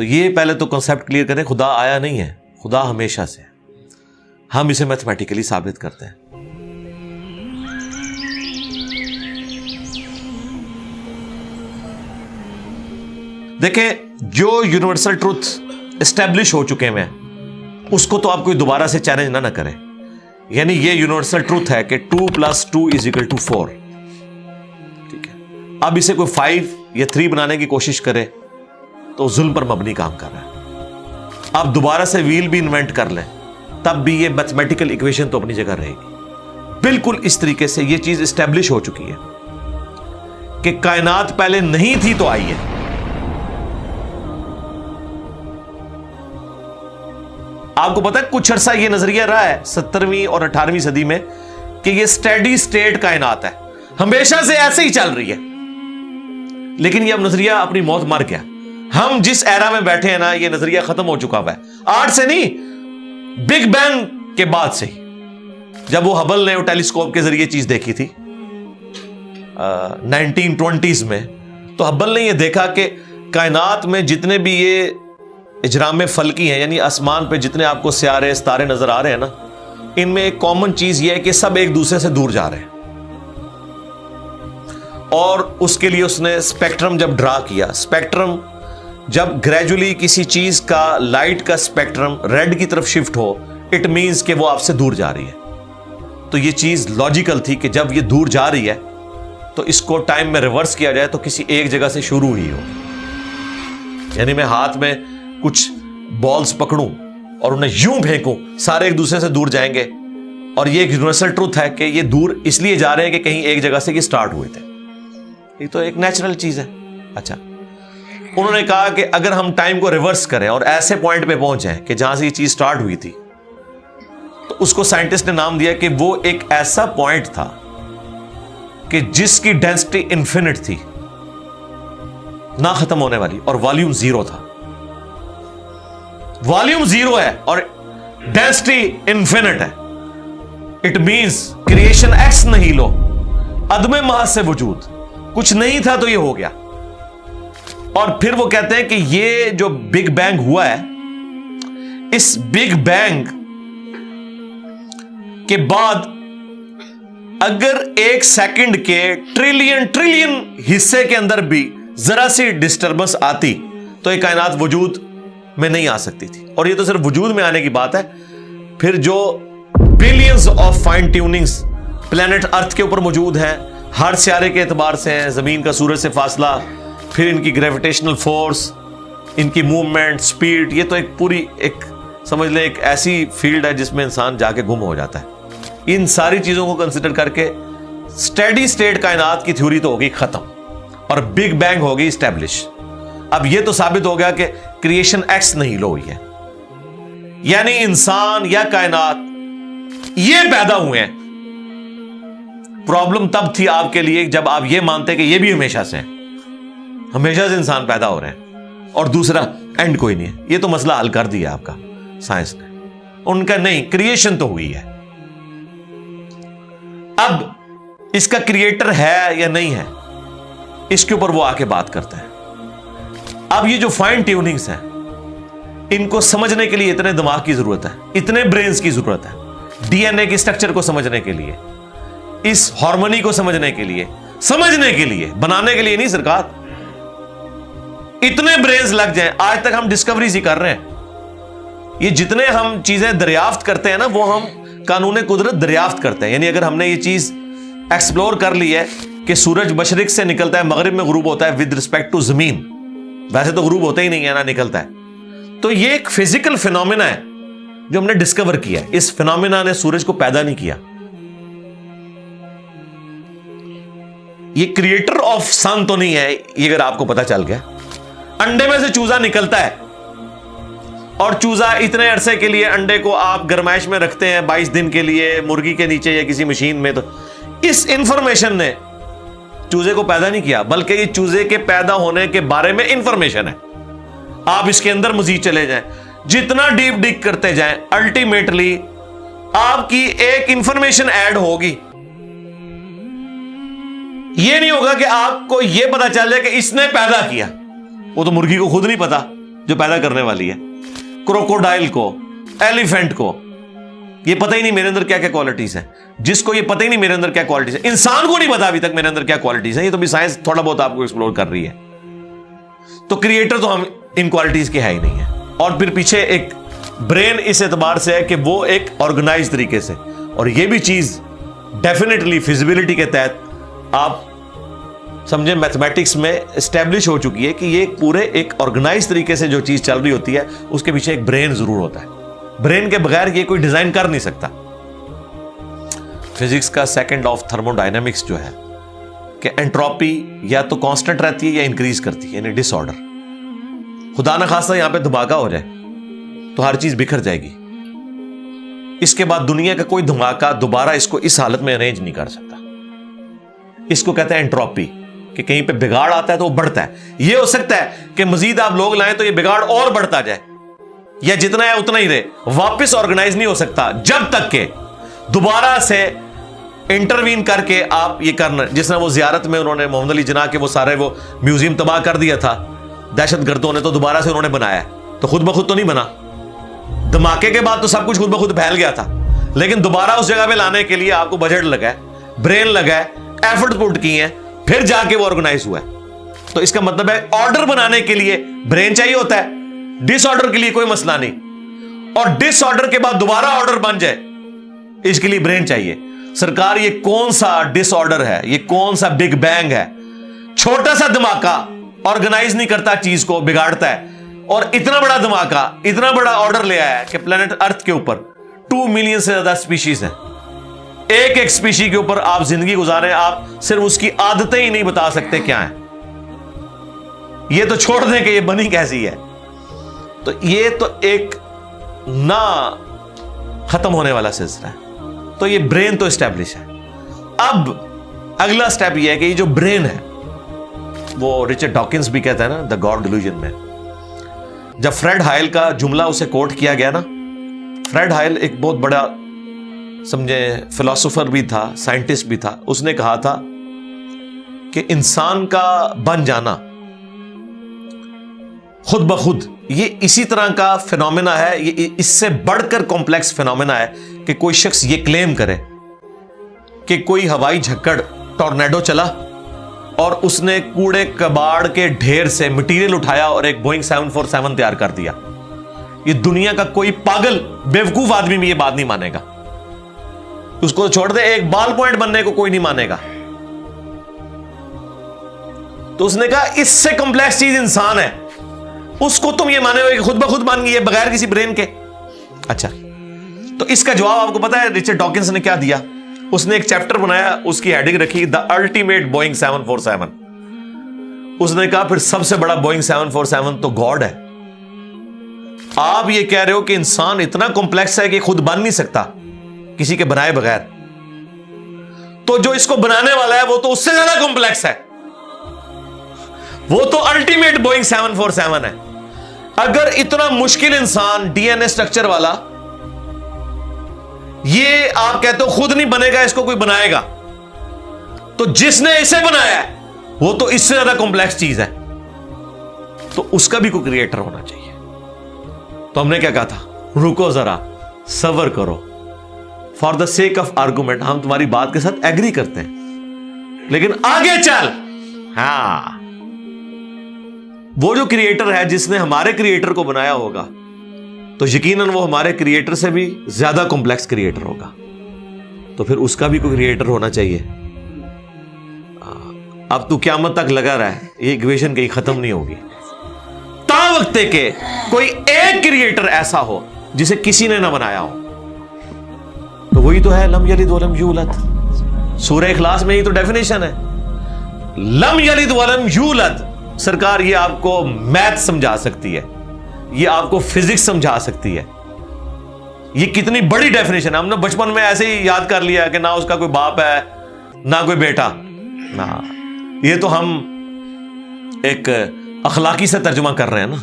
تو یہ پہلے تو کنسیپٹ کلیئر کریں، خدا آیا نہیں ہے، خدا ہمیشہ سے ہے، ہم اسے میتھمیٹیکلی ثابت کرتے ہیں۔ دیکھیں جو یونیورسل ٹروتھ اسٹیبلش ہو چکے ہیں اس کو تو آپ کوئی دوبارہ سے چیلنج نہ کریں، یعنی یہ یونیورسل ٹروتھ ہے کہ 2 + 2 = 4، ٹھیک ہے؟ اب اسے کوئی 5 یا 3 بنانے کی کوشش کرے تو ظلم پر مبنی کام کر رہا ہے۔ آپ دوبارہ سے ویل بھی انوینٹ کر لیں تب بھی یہ میتھمیٹیکل ایکویشن تو اپنی جگہ رہے گی۔ بالکل اس طریقے سے یہ چیز اسٹیبلش ہو چکی ہے کہ کائنات پہلے نہیں تھی تو آئی ہے۔ آپ کو پتا ہے کچھ عرصہ یہ نظریہ رہا ہے 17ویں اور 18ویں صدی میں کہ یہ اسٹیڈی اسٹیٹ کائنات ہے، ہمیشہ سے ایسے ہی چل رہی ہے، لیکن یہ اب نظریہ اپنی موت مر گیا۔ ہم جس ایرا میں بیٹھے ہیں نا، یہ نظریہ ختم ہو چکا ہوا ہے، آج سے نہیں، بگ بینگ کے بعد سے ہی، جب وہ ہبل نے ٹیلیسکوپ کے ذریعے چیز دیکھی تھی 1920s میں، تو ہبل نے یہ دیکھا کہ کائنات میں جتنے بھی یہ اجرام فلکی ہیں، یعنی آسمان پہ جتنے آپ کو سیارے ستارے نظر آ رہے ہیں نا، ان میں ایک کامن چیز یہ ہے کہ سب ایک دوسرے سے دور جا رہے ہیں۔ اور اس کے لیے اس نے اسپیکٹرم جب ڈرا کیا، اسپیکٹرم جب گریجولی کسی چیز کا لائٹ کا اسپیکٹرم ریڈ کی طرف شفٹ ہو، اٹ مینز کہ وہ آپ سے دور جا رہی ہے۔ تو یہ چیز لاجیکل تھی کہ جب یہ دور جا رہی ہے تو اس کو ٹائم میں ریورس کیا جائے تو کسی ایک جگہ سے شروع ہی ہو، یعنی میں ہاتھ میں کچھ بالز پکڑوں اور انہیں یوں پھینکوں، سارے ایک دوسرے سے دور جائیں گے، اور یہ ایک یونیورسل ٹروتھ ہے کہ یہ دور اس لیے جا رہے ہیں کہ کہیں ایک جگہ سے یہ سٹارٹ ہوئے تھے، یہ تو ایک نیچرل چیز ہے۔ اچھا، انہوں نے کہا کہ اگر ہم ٹائم کو ریورس کریں اور ایسے پوائنٹ پہ پہنچ جائیں کہ جہاں سے یہ چیز سٹارٹ ہوئی تھی، تو اس کو سائنٹسٹ نے نام دیا کہ وہ ایک ایسا پوائنٹ تھا کہ جس کی ڈینسٹی انفینٹ تھی، نہ ختم ہونے والی، اور والیوم 0 تھا۔ والیوم 0 ہے اور ڈینسٹی انفینٹ ہے، اٹ مینز کریشن ایکس نہیں لو، عدم محض سے وجود، کچھ نہیں تھا تو یہ ہو گیا۔ اور پھر وہ کہتے ہیں کہ یہ جو بگ بینگ ہوا ہے، اس بگ بینگ کے بعد اگر 1 سیکنڈ کے ٹریلین حصے کے اندر بھی ذرا سی ڈسٹربنس آتی تو یہ کائنات وجود میں نہیں آ سکتی تھی۔ اور یہ تو صرف وجود میں آنے کی بات ہے، پھر جو billions of fine tunings planet earth کے اوپر موجود ہیں، ہر سیارے کے اعتبار سے ہیں، زمین کا سورج سے فاصلہ، پھر ان کی گریویٹیشنل فورس، ان کی موومنٹ، سپیڈ، یہ تو ایک پوری ایک سمجھ لیں ایک ایسی فیلڈ ہے جس میں انسان جا کے گم ہو جاتا ہے۔ ان ساری چیزوں کو کنسیڈر کر کے اسٹیڈی اسٹیٹ کائنات کی تھیوری تو ہوگی ختم اور بگ بینگ ہوگی اسٹیبلش۔ اب یہ تو ثابت ہو گیا کہ کریشن ایکس نہیں لو ہوئی ہے، یعنی انسان یا کائنات یہ پیدا ہوئے ہیں۔ پرابلم تب تھی آپ کے لیے جب آپ یہ مانتے کہ یہ بھی ہمیشہ سے ہیں، ہمیشہ سے انسان پیدا ہو رہے ہیں اور دوسرا اینڈ کوئی نہیں ہے۔ یہ تو مسئلہ حل کر دیا آپ کا سائنس نے، ان کا نہیں، کریشن تو ہوئی ہے۔ اب اس کا کریٹر ہے یا نہیں ہے، اس کے اوپر وہ آ کے بات کرتا ہے۔ اب یہ جو فائن ٹیوننگز ہیں، ان کو سمجھنے کے لیے اتنے دماغ کی ضرورت ہے، اتنے برینز کی ضرورت ہے، ڈی این اے کی اسٹرکچر کو سمجھنے کے لیے، اس ہارمونی کو سمجھنے کے لیے، بنانے کے لیے نہیں سرکار، اتنے برینز لگ جائیں۔ آج تک ہم ڈسکوریز ہی کر رہے ہیں، یہ جتنے ہم چیزیں دریافت کرتے ہیں نا، وہ ہم قانون قدرت دریافت کرتے ہیں۔ یعنی اگر ہم نے یہ چیز ایکسپلور کر لی ہے کہ سورج مشرق سے نکلتا ہے، مغرب میں غروب ہوتا ہے ود رسپیکٹ ٹو زمین، ویسے تو غروب ہوتا ہی نہیں ہے نا، نکلتا ہے، تو یہ ایک فزیکل فینومینا ہے جو ہم نے ڈسکور کیا ہے۔ اس فینومینا نے سورج کو پیدا نہیں کیا، یہ کریٹر آف سن تو نہیں ہے، یہ اگر آپ کو پتا چل گیا۔ انڈے میں سے چوزا نکلتا ہے اور چوزا اتنے عرصے کے لیے انڈے کو آپ گرمائش میں رکھتے ہیں 22 دن کے لیے مرغی کے نیچے یا کسی مشین میں، تو اس انفارمیشن نے چوزے کو پیدا نہیں کیا، بلکہ یہ چوزے کے پیدا ہونے کے بارے میں انفارمیشن ہے۔ آپ اس کے اندر مزید چلے جائیں، جتنا ڈیپ ڈگ کرتے جائیں، الٹیمیٹلی آپ کی ایک انفارمیشن ایڈ ہوگی۔ یہ نہیں ہوگا کہ آپ کو یہ پتا چل جائے کہ اس نے پیدا کیا، وہ تو مرغی کو خود نہیں پتا جو پیدا کرنے والی ہے. کروکوڈائل کو, ایلیفینٹ کو یہ پتہ ہی نہیں میرے اندر کیا کیا کوالٹیز ہیں. جس کو یہ پتہ ہی نہیں میرے اندر کیا کوالٹیز ہیں, انسان کو نہیں پتا ابھی تک میرے اندر کیا کوالٹیز ہیں. یہ تو بھی سائنس تھوڑا بہت آپ کو ایکسپلور کر رہی ہے. تو کریٹر تو ہم ان کوالٹیز کے ہے ہی نہیں ہے. اور پھر پیچھے ایک برین اس اعتبار سے ہے کہ وہ ایک آرگنائز طریقے سے, اور یہ بھی چیز ڈیفینیٹلی فیزیبلٹی کے تحت آپ سمجھیں میتھمیٹکس میں اسٹیبلش ہو چکی ہے کہ یہ پورے ایک آرگنائز طریقے سے جو چیز چل رہی ہوتی ہے اس کے پیچھے ایک برین ضرور ہوتا ہے. برین کے بغیر یہ کوئی ڈیزائن کر نہیں سکتا. فزکس کا سیکنڈ آف تھرمو ڈائنامکس جو ہے کہ انٹروپی یا تو کانسٹنٹ رہتی ہے یا انکریز کرتی ہے, یعنی ڈس آرڈر. خدا نہ خواستہ یہاں پہ دھماکہ ہو جائے تو ہر چیز بکھر جائے گی. اس کے بعد دنیا کا کوئی دھماکہ دوبارہ اس کو اس حالت میں ارینج نہیں کر سکتا. اس کو کہتے ہیں انٹروپی, کہ کہیں پہ بگاڑ آتا ہے تو وہ بڑھتا ہے. یہ ہو سکتا ہے کہ مزید آپ لوگ لائیں تو یہ بگاڑ اور بڑھتا جائے, یا جتنا ہے اتنا ہی رہے, واپس آرگنائز نہیں ہو سکتا جب تک کہ دوبارہ سے انٹروین کر کے آپ یہ کرنا. جس طرح وہ زیارت میں انہوں نے محمد علی جناح کے وہ سارے وہ میوزیم تباہ کر دیا تھا دہشت گردوں نے, تو دوبارہ سے انہوں نے بنایا, تو خود بخود تو نہیں بنا. دھماکے کے بعد تو سب کچھ خود بخود پھیل گیا تھا, لیکن دوبارہ اس جگہ پہ لانے کے لیے آپ کو بجٹ لگا ہے, برین لگا ہے, ایفرٹ پٹ کی ہیں, پھر جا کے وہ آرگنائز ہوا ہے. تو اس کا مطلب ہے آرڈر بنانے کے لیے برین چاہیے ہوتا ہے, ڈس آرڈر کے لیے کوئی مسئلہ نہیں, اور ڈس آرڈر کے بعد دوبارہ آرڈر بن جائے اس کے لیے برین چاہیے. سرکار یہ کون سا ڈس آرڈر ہے, یہ کون سا بگ بینگ ہے؟ چھوٹا سا دھماکہ آرگنائز نہیں کرتا, چیز کو بگاڑتا ہے, اور اتنا بڑا دھماکہ اتنا بڑا آرڈر لے آیا ہے کہ پلانٹ ارتھ کے اوپر 2 ملین سے زیادہ سپیشیز ہیں. ایک ایک سپیشی کے اوپر آپ زندگی گزاریں, آپ صرف اس کی عادتیں ہی نہیں بتا سکتے کیا ہیں. یہ تو چھوڑ دیں کہ یہ بنی کیسی ہے. تو یہ تو ایک نہ ختم ہونے والا سلسلہ ہے. تو یہ برین تو اسٹیبلش ہے. اب اگلا سٹیپ یہ ہے کہ یہ جو برین ہے, وہ رچرڈ ڈاکنز بھی کہتا ہے نا دا گاڈ ڈیلوژن میں, جب فریڈ ہائل کا جملہ اسے کوٹ کیا گیا نا, فریڈ ہائل ایک بہت بڑا سمجھے فلاسفر بھی تھا, سائنٹسٹ بھی تھا. اس نے کہا تھا کہ انسان کا بن جانا خود بخود یہ اسی طرح کا فینومینا ہے, یہ اس سے بڑھ کر کمپلیکس فینومینا ہے کہ کوئی شخص یہ کلیم کرے کہ کوئی ہوائی جھکڑ ٹورنیڈو چلا اور اس نے کوڑے کباڑ کے ڈھیر سے مٹیریل اٹھایا اور ایک بوئنگ 747 تیار کر دیا. یہ دنیا کا کوئی پاگل بیوقوف آدمی بھی یہ بات نہیں مانے گا. اس کو چھوڑ دے, ایک بال پوائنٹ بننے کو کوئی نہیں مانے گا. تو اس نے کہا اس سے کمپلیکس چیز انسان ہے, اس کو تم یہ مانے ہوئے کہ خود بخود بن گئی ہے بغیر کسی برین کے. اچھا, تو اس کا جواب آپ کو پتا ہے رچرڈ ڈاکنز نے کیا دیا؟ اس نے ایک چیپٹر بنایا, اس کی ہیڈنگ رکھی دا الٹیمیٹ بوئنگ 747. اس نے کہا پھر سب سے بڑا بوئنگ 747 تو گاڈ ہے. آپ یہ کہہ رہے ہو کہ انسان اتنا کمپلیکس ہے کہ خود بن نہیں سکتا کسی کے بنائے بغیر, تو جو اس کو بنانے والا ہے وہ تو اس سے زیادہ کمپلیکس ہے, وہ تو الٹیمیٹ بوئنگ 747 ہے. اگر اتنا مشکل انسان ڈی این اے اسٹرکچر والا یہ آپ کہتے ہو خود نہیں بنے گا, اس کو کوئی بنائے گا, تو جس نے اسے بنایا ہے وہ تو اس سے زیادہ کمپلیکس چیز ہے, تو اس کا بھی کوئی کریٹر ہونا چاہیے. تو ہم نے کیا کہا تھا, رکو ذرا صبر کرو, for the sake of argument ہم تمہاری بات کے ساتھ ایگری کرتے ہیں, لیکن آگے چل. ہاں, وہ جو کریٹر ہے جس نے ہمارے کریٹر کو بنایا ہوگا تو یقیناً وہ ہمارے کریٹر سے بھی زیادہ کمپلیکس کریٹر ہوگا, تو پھر اس کا بھی کوئی کریٹر ہونا چاہیے. اب تو قیامت تک لگا رہا ہے, یہ ایکویشن کہیں ختم نہیں ہوگی تا وقت کہ کوئی ایک کریٹر ایسا ہو جسے کسی نے نہ بنایا ہو. تو وہی تو ہے لم یلد ولم یولد. سورہ اخلاص میں ہی تو ڈیفینیشن ہے, لم یلد ولم یولد. سرکار یہ آپ کو میتھ سمجھا سکتی ہے, یہ آپ کو فزکس سمجھا سکتی ہے. یہ کتنی بڑی ڈیفینیشن ہے. ہم نے بچپن میں ایسے ہی یاد کر لیا کہ نہ اس کا کوئی باپ ہے نہ کوئی بیٹا. نہ, یہ تو ہم ایک اخلاقی سے ترجمہ کر رہے ہیں نا.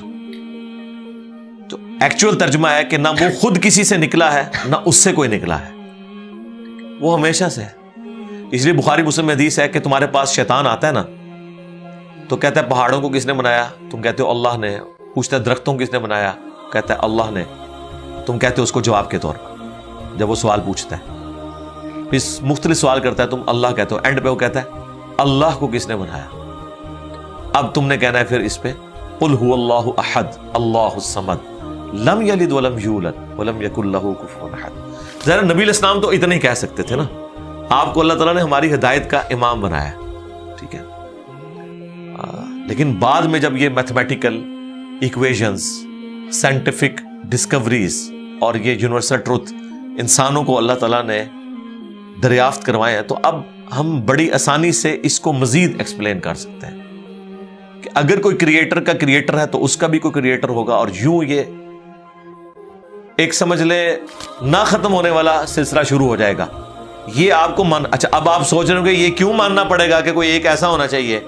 تو ایکچوئل ترجمہ ہے کہ نہ وہ خود کسی سے نکلا ہے نہ اس سے کوئی نکلا ہے, وہ ہمیشہ سے ہے. اس لیے بخاری مسلم میں حدیث ہے کہ تمہارے پاس شیطان آتا ہے نا تو کہتا ہے پہاڑوں کو کس نے بنایا؟ تم کہتے ہو اللہ نے. پوچھتا ہے درختوں کس نے بنایا؟ کہتا ہے اللہ نے. تم کہتے ہو اس کو جواب کے طور پر جب وہ سوال پوچھتا ہے. پھر مختلف سوال کرتا ہے, تم اللہ کہتے ہو. اینڈ پہ وہ کہتا ہے اللہ کو کس نے بنایا؟ اب تم نے کہنا ہے پھر اس پہ قل هو اللہ احد اللہ الصمد لم یلد ولم یولد ولم یکن لہ کفوا احد. ذرا نبی علیہ السلام تو اتنا ہی کہہ سکتے تھے نا. آپ کو اللہ تعالیٰ نے ہماری ہدایت کا امام بنایا, ٹھیک ہے. لیکن بعد میں جب یہ میتھمیٹیکل ایکویشنز, سائنٹیفک ڈسکوریز اور یہ یونیورسل ٹروتھ انسانوں کو اللہ تعالیٰ نے دریافت کروائے ہیں, تو اب ہم بڑی آسانی سے اس کو مزید ایکسپلین کر سکتے ہیں کہ اگر کوئی کریٹر کا کریٹر ہے تو اس کا بھی کوئی کریٹر ہوگا. اور یوں یہ ایک سمجھ لے نہ ختم ہونے والا سلسلہ شروع ہو جائے گا. یہ آپ کو اچھا اب آپ سوچ رہے ہو کہ یہ کیوں ماننا پڑے گا کہ کوئی ایک ایسا ہونا چاہیے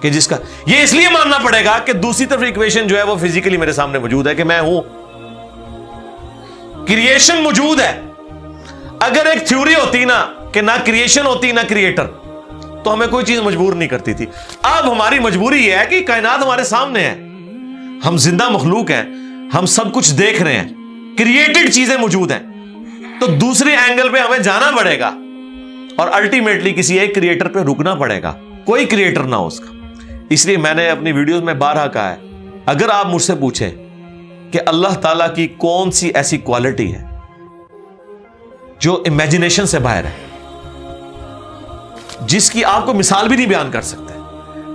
کہ جس کا, یہ اس لیے ماننا پڑے گا کہ دوسری طرف ایکویشن جو ہے وہ فزیکلی میرے سامنے موجود ہے کہ میں ہوں, کریشن موجود ہے. اگر ایک تھیوری ہوتی نا کہ نہ کریشن ہوتی نہ کریٹر تو ہمیں کوئی چیز مجبور نہیں کرتی تھی. اب ہماری مجبوری یہ ہے کہ کائنات ہمارے سامنے ہے, ہم زندہ مخلوق ہیں, ہم سب کچھ دیکھ رہے ہیں, کریٹڈ چیزیں موجود ہیں, تو دوسرے اینگل پہ ہمیں جانا پڑے گا اور الٹیمیٹلی کسی ایک کریٹر پہ رکنا پڑے گا, کوئی کریٹر نہ ہو اس کا. اس لیے میں نے اپنی ویڈیوز میں بارہا کہا ہے, اگر آپ مجھ سے پوچھیں کہ اللہ تعالیٰ کی کون سی ایسی کوالٹی ہے جو امیجنیشن سے باہر ہے, جس کی آپ کو مثال بھی نہیں بیان کر سکتے.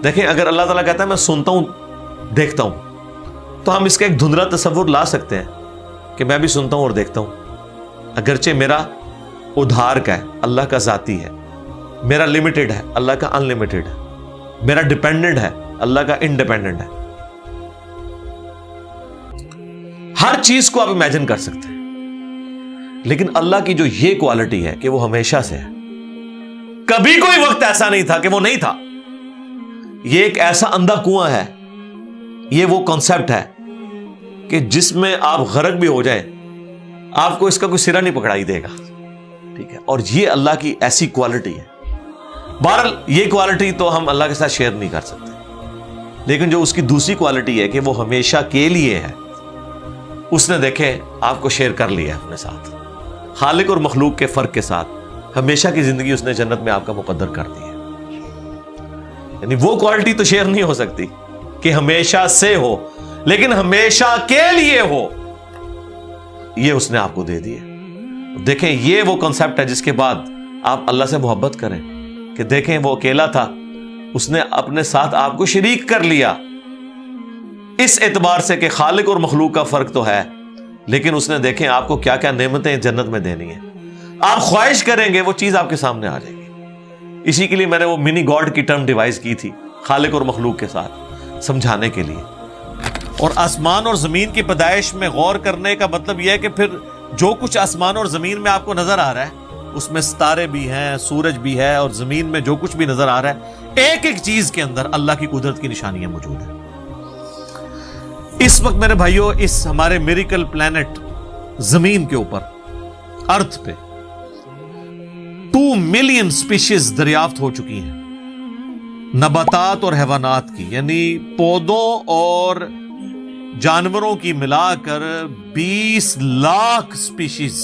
دیکھیں اگر اللہ تعالیٰ کہتا ہے میں سنتا ہوں دیکھتا ہوں, تو ہم اس کا ایک دھندلا تصور لا سکتے ہیں کہ میں بھی سنتا ہوں اور دیکھتا ہوں, اگرچہ میرا ادھار کا ہے, اللہ کا ذاتی ہے, میرا لمیٹڈ ہے, اللہ کا ان لمیٹڈ ہے, میرا ڈیپینڈنٹ ہے, اللہ کا انڈیپینڈنٹ ہے. ہر چیز کو آپ امیجن کر سکتے ہیں, لیکن اللہ کی جو یہ کوالٹی ہے کہ وہ ہمیشہ سے ہے, کبھی کوئی وقت ایسا نہیں تھا کہ وہ نہیں تھا. یہ ایک ایسا اندھا کنواں ہے, یہ وہ کانسیپٹ ہے کہ جس میں آپ غرق بھی ہو جائیں آپ کو اس کا کوئی سرا نہیں پکڑائی دے گا, ٹھیک ہے. اور یہ اللہ کی ایسی کوالٹی ہے. بہرحال یہ کوالٹی تو ہم اللہ کے ساتھ شیئر نہیں کر سکتے, لیکن جو اس کی دوسری کوالٹی ہے کہ وہ ہمیشہ کے لیے ہے, اس نے دیکھیں آپ کو شیئر کر لیا اپنے ساتھ, خالق اور مخلوق کے فرق کے ساتھ ہمیشہ کی زندگی اس نے جنت میں آپ کا مقدر کر دی ہے. یعنی وہ کوالٹی تو شیئر نہیں ہو سکتی کہ ہمیشہ سے ہو, لیکن ہمیشہ کے لیے ہو, یہ اس نے آپ کو دے دی ہے. دیکھیں یہ وہ کنسپٹ ہے جس کے بعد آپ اللہ سے محبت کریں کہ دیکھیں وہ اکیلا تھا, اس نے اپنے ساتھ آپ کو شریک کر لیا, اس اعتبار سے کہ خالق اور مخلوق کا فرق تو ہے, لیکن اس نے دیکھیں آپ کو کیا کیا نعمتیں جنت میں دینی ہیں. آپ خواہش کریں گے وہ چیز آپ کے سامنے آ جائے گی. اسی کے لیے میں نے وہ منی گاڈ کی ٹرم ڈیوائز کی تھی خالق اور مخلوق کے ساتھ سمجھانے کے لیے. اور آسمان اور زمین کی پیدائش میں غور کرنے کا مطلب یہ ہے کہ پھر جو کچھ آسمان اور زمین میں آپ کو نظر آ رہا ہے, اس میں ستارے بھی ہیں, سورج بھی ہے, اور زمین میں جو کچھ بھی نظر آ رہا ہے, ایک ایک چیز کے اندر اللہ کی قدرت کی نشانیاں موجود ہیں. اس وقت میرے بھائیوں اس ہمارے میریکل پلانٹ زمین کے اوپر, ارتھ پہ 2 ملین سپیشیز دریافت ہو چکی ہیں, نباتات اور حیوانات کی, یعنی پودوں اور جانوروں کی ملا کر 20 لاکھ سپیشیز,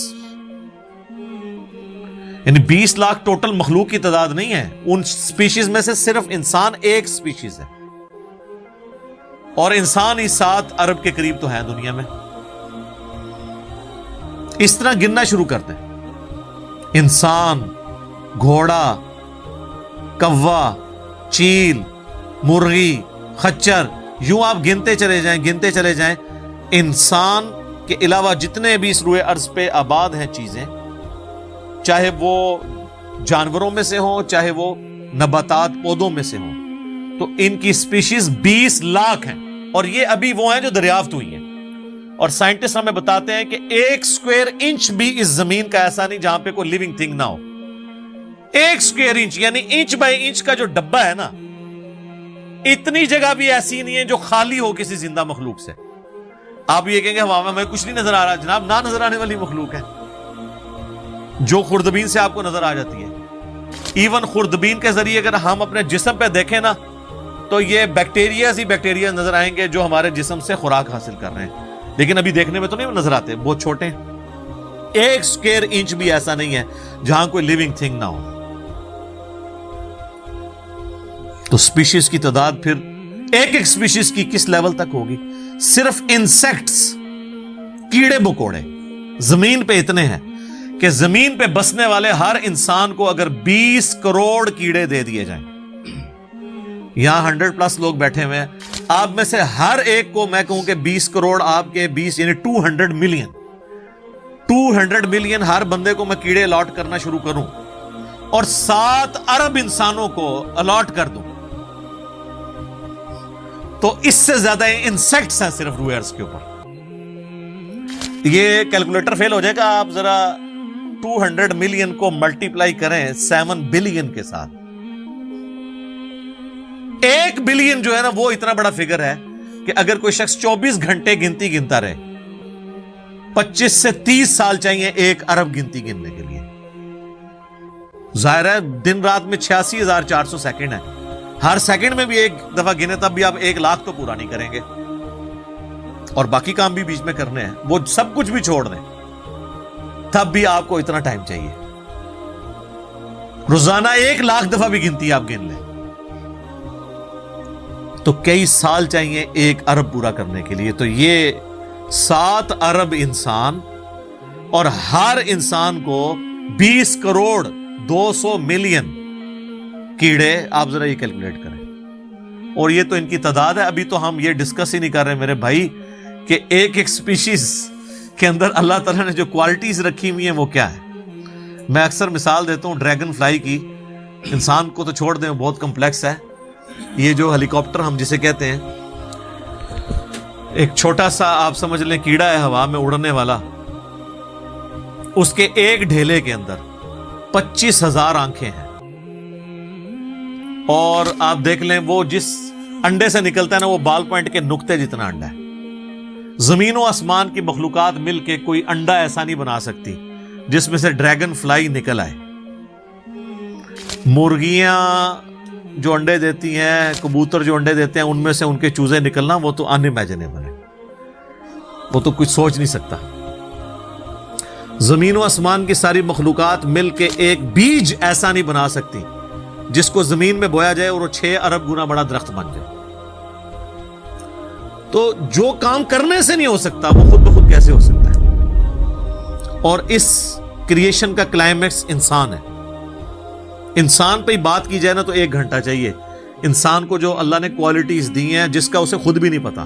یعنی 20 لاکھ ٹوٹل مخلوق کی تعداد نہیں ہے. ان سپیشیز میں سے صرف انسان ایک سپیشیز ہے, اور انسان ہی 7 ارب کے قریب تو ہے دنیا میں. اس طرح گننا شروع کرتے ہیں, انسان, گھوڑا, کوا, چیل, مرغی, خچر, یوں آپ گنتے چلے جائیں. انسان کے علاوہ جتنے بھی اس روئے ارض پہ آباد ہیں چیزیں, چاہے وہ جانوروں میں سے ہوں چاہے وہ نباتات پودوں میں سے ہوں, تو ان کی سپیشیز 20 لاکھ ہیں. اور یہ ابھی وہ ہیں جو دریافت ہوئی ہیں. اور سائنٹسٹ ہمیں بتاتے ہیں کہ 1 اسکوائر انچ بھی اس زمین کا ایسا نہیں جہاں پہ کوئی لیونگ تھنگ نہ ہو. 1 اسکوائر انچ یعنی انچ بائی انچ کا جو ڈبہ ہے نا, اتنی جگہ بھی ایسی نہیں ہے جو خالی ہو کسی زندہ مخلوق سے. آپ یہ کہیں گے ہمیں کچھ نہیں نظر آ رہا, جناب نہ نظر آنے والی مخلوق ہے جو خوردبین سے آپ کو نظر آ جاتی ہے. ایون خوردبین کے ذریعے اگر ہم اپنے جسم پہ دیکھیں نا تو یہ بیکٹیریاز ہی بیکٹیریا نظر آئیں گے جو ہمارے جسم سے خوراک حاصل کر رہے ہیں، لیکن ابھی دیکھنے میں تو نہیں نظر آتے، بہت چھوٹے ہیں، 1 اسکوائر انچ بھی ایسا نہیں ہے جہاں کوئی لیونگ تھنگ نہ ہو۔ تو سپیشیز کی تعداد پھر ایک سپیشیز کی کس لیول تک ہوگی؟ صرف انسیکٹس، کیڑے مکوڑے زمین پہ اتنے ہیں کہ زمین پہ بسنے والے ہر انسان کو اگر 20 کروڑ کیڑے دے دیے جائیں، یہاں 100+ لوگ بیٹھے ہوئے ہیں، آپ میں سے ہر ایک کو میں کہوں کہ 20 کروڑ آپ کے 20 یعنی 200 ملین ہر بندے کو میں کیڑے الاٹ کرنا شروع کروں اور 7 ارب انسانوں کو الاٹ کر دوں، تو اس سے زیادہ انسیکٹس ہیں صرف روئے ارض کے اوپر۔ یہ کیلکولیٹر فیل ہو جائے گا، آپ ذرا 200 ملین کو ملٹیپلائی کریں 7 بلین کے ساتھ، 1 بلین جو ہے نا وہ اتنا بڑا فگر ہے کہ اگر کوئی شخص 24 گھنٹے گنتی گنتا رہے، 25 سے 30 سال چاہیے 1 ارب گنتی گننے کے لیے۔ ظاہر ہے دن رات میں 86,400 سیکنڈ ہے، ہر سیکنڈ میں بھی 1 دفعہ گنے تب بھی آپ 1 لاکھ تو پورا نہیں کریں گے، اور باقی کام بھی بیچ میں کرنے ہیں، وہ سب کچھ بھی چھوڑ دیں تب بھی آپ کو اتنا ٹائم چاہیے۔ روزانہ 1 لاکھ دفعہ بھی گنتی آپ گن لیں تو کئی سال چاہیے 1 ارب پورا کرنے کے لیے۔ تو یہ 7 ارب انسان، اور ہر انسان کو 20 کروڑ 200 ملین کیڑے، آپ ذرا یہ کیلکولیٹ کریں، اور یہ تو ان کی تعداد ہے۔ ابھی تو ہم یہ ڈسکس ہی نہیں کر رہے میرے بھائی کہ ایک سپیشیز کے اندر اللہ تعالیٰ نے جو کوالٹیز رکھی ہوئی ہیں وہ کیا ہے۔ میں اکثر مثال دیتا ہوں ڈریگن فلائی کی، انسان کو تو چھوڑ دیں بہت کمپلیکس ہے، یہ جو ہیلی کاپٹر ہم جسے کہتے ہیں، ایک چھوٹا سا آپ سمجھ لیں کیڑا ہے ہوا میں اڑنے والا، اس کے ایک ڈھیلے کے اندر 25,000 آنکھیں ہیں، اور آپ دیکھ لیں وہ جس انڈے سے نکلتا ہے نا وہ بال پوائنٹ کے نقطے جتنا انڈا ہے۔ زمین و آسمان کی مخلوقات مل کے کوئی انڈا ایسا نہیں بنا سکتی جس میں سے ڈریگن فلائی نکل آئے۔ مرغیاں جو انڈے دیتی ہیں، کبوتر جو انڈے دیتے ہیں، ان میں سے ان کے چوزے نکلنا وہ تو ان امیجنیبل ہے، وہ تو کچھ سوچ نہیں سکتا۔ زمین و آسمان کی ساری مخلوقات مل کے ایک بیج ایسا نہیں بنا سکتی جس کو زمین میں بویا جائے اور وہ 6 ارب گنا بڑا درخت بن جائے۔ تو جو کام کرنے سے نہیں ہو سکتا وہ خود بخود کیسے ہو سکتا ہے؟ اور اس کریشن کا کلائمیکس انسان ہے۔ انسان پہ ہی بات کی جائے نا تو 1 گھنٹہ چاہیے، انسان کو جو اللہ نے کوالٹیز دی ہیں جس کا اسے خود بھی نہیں پتا۔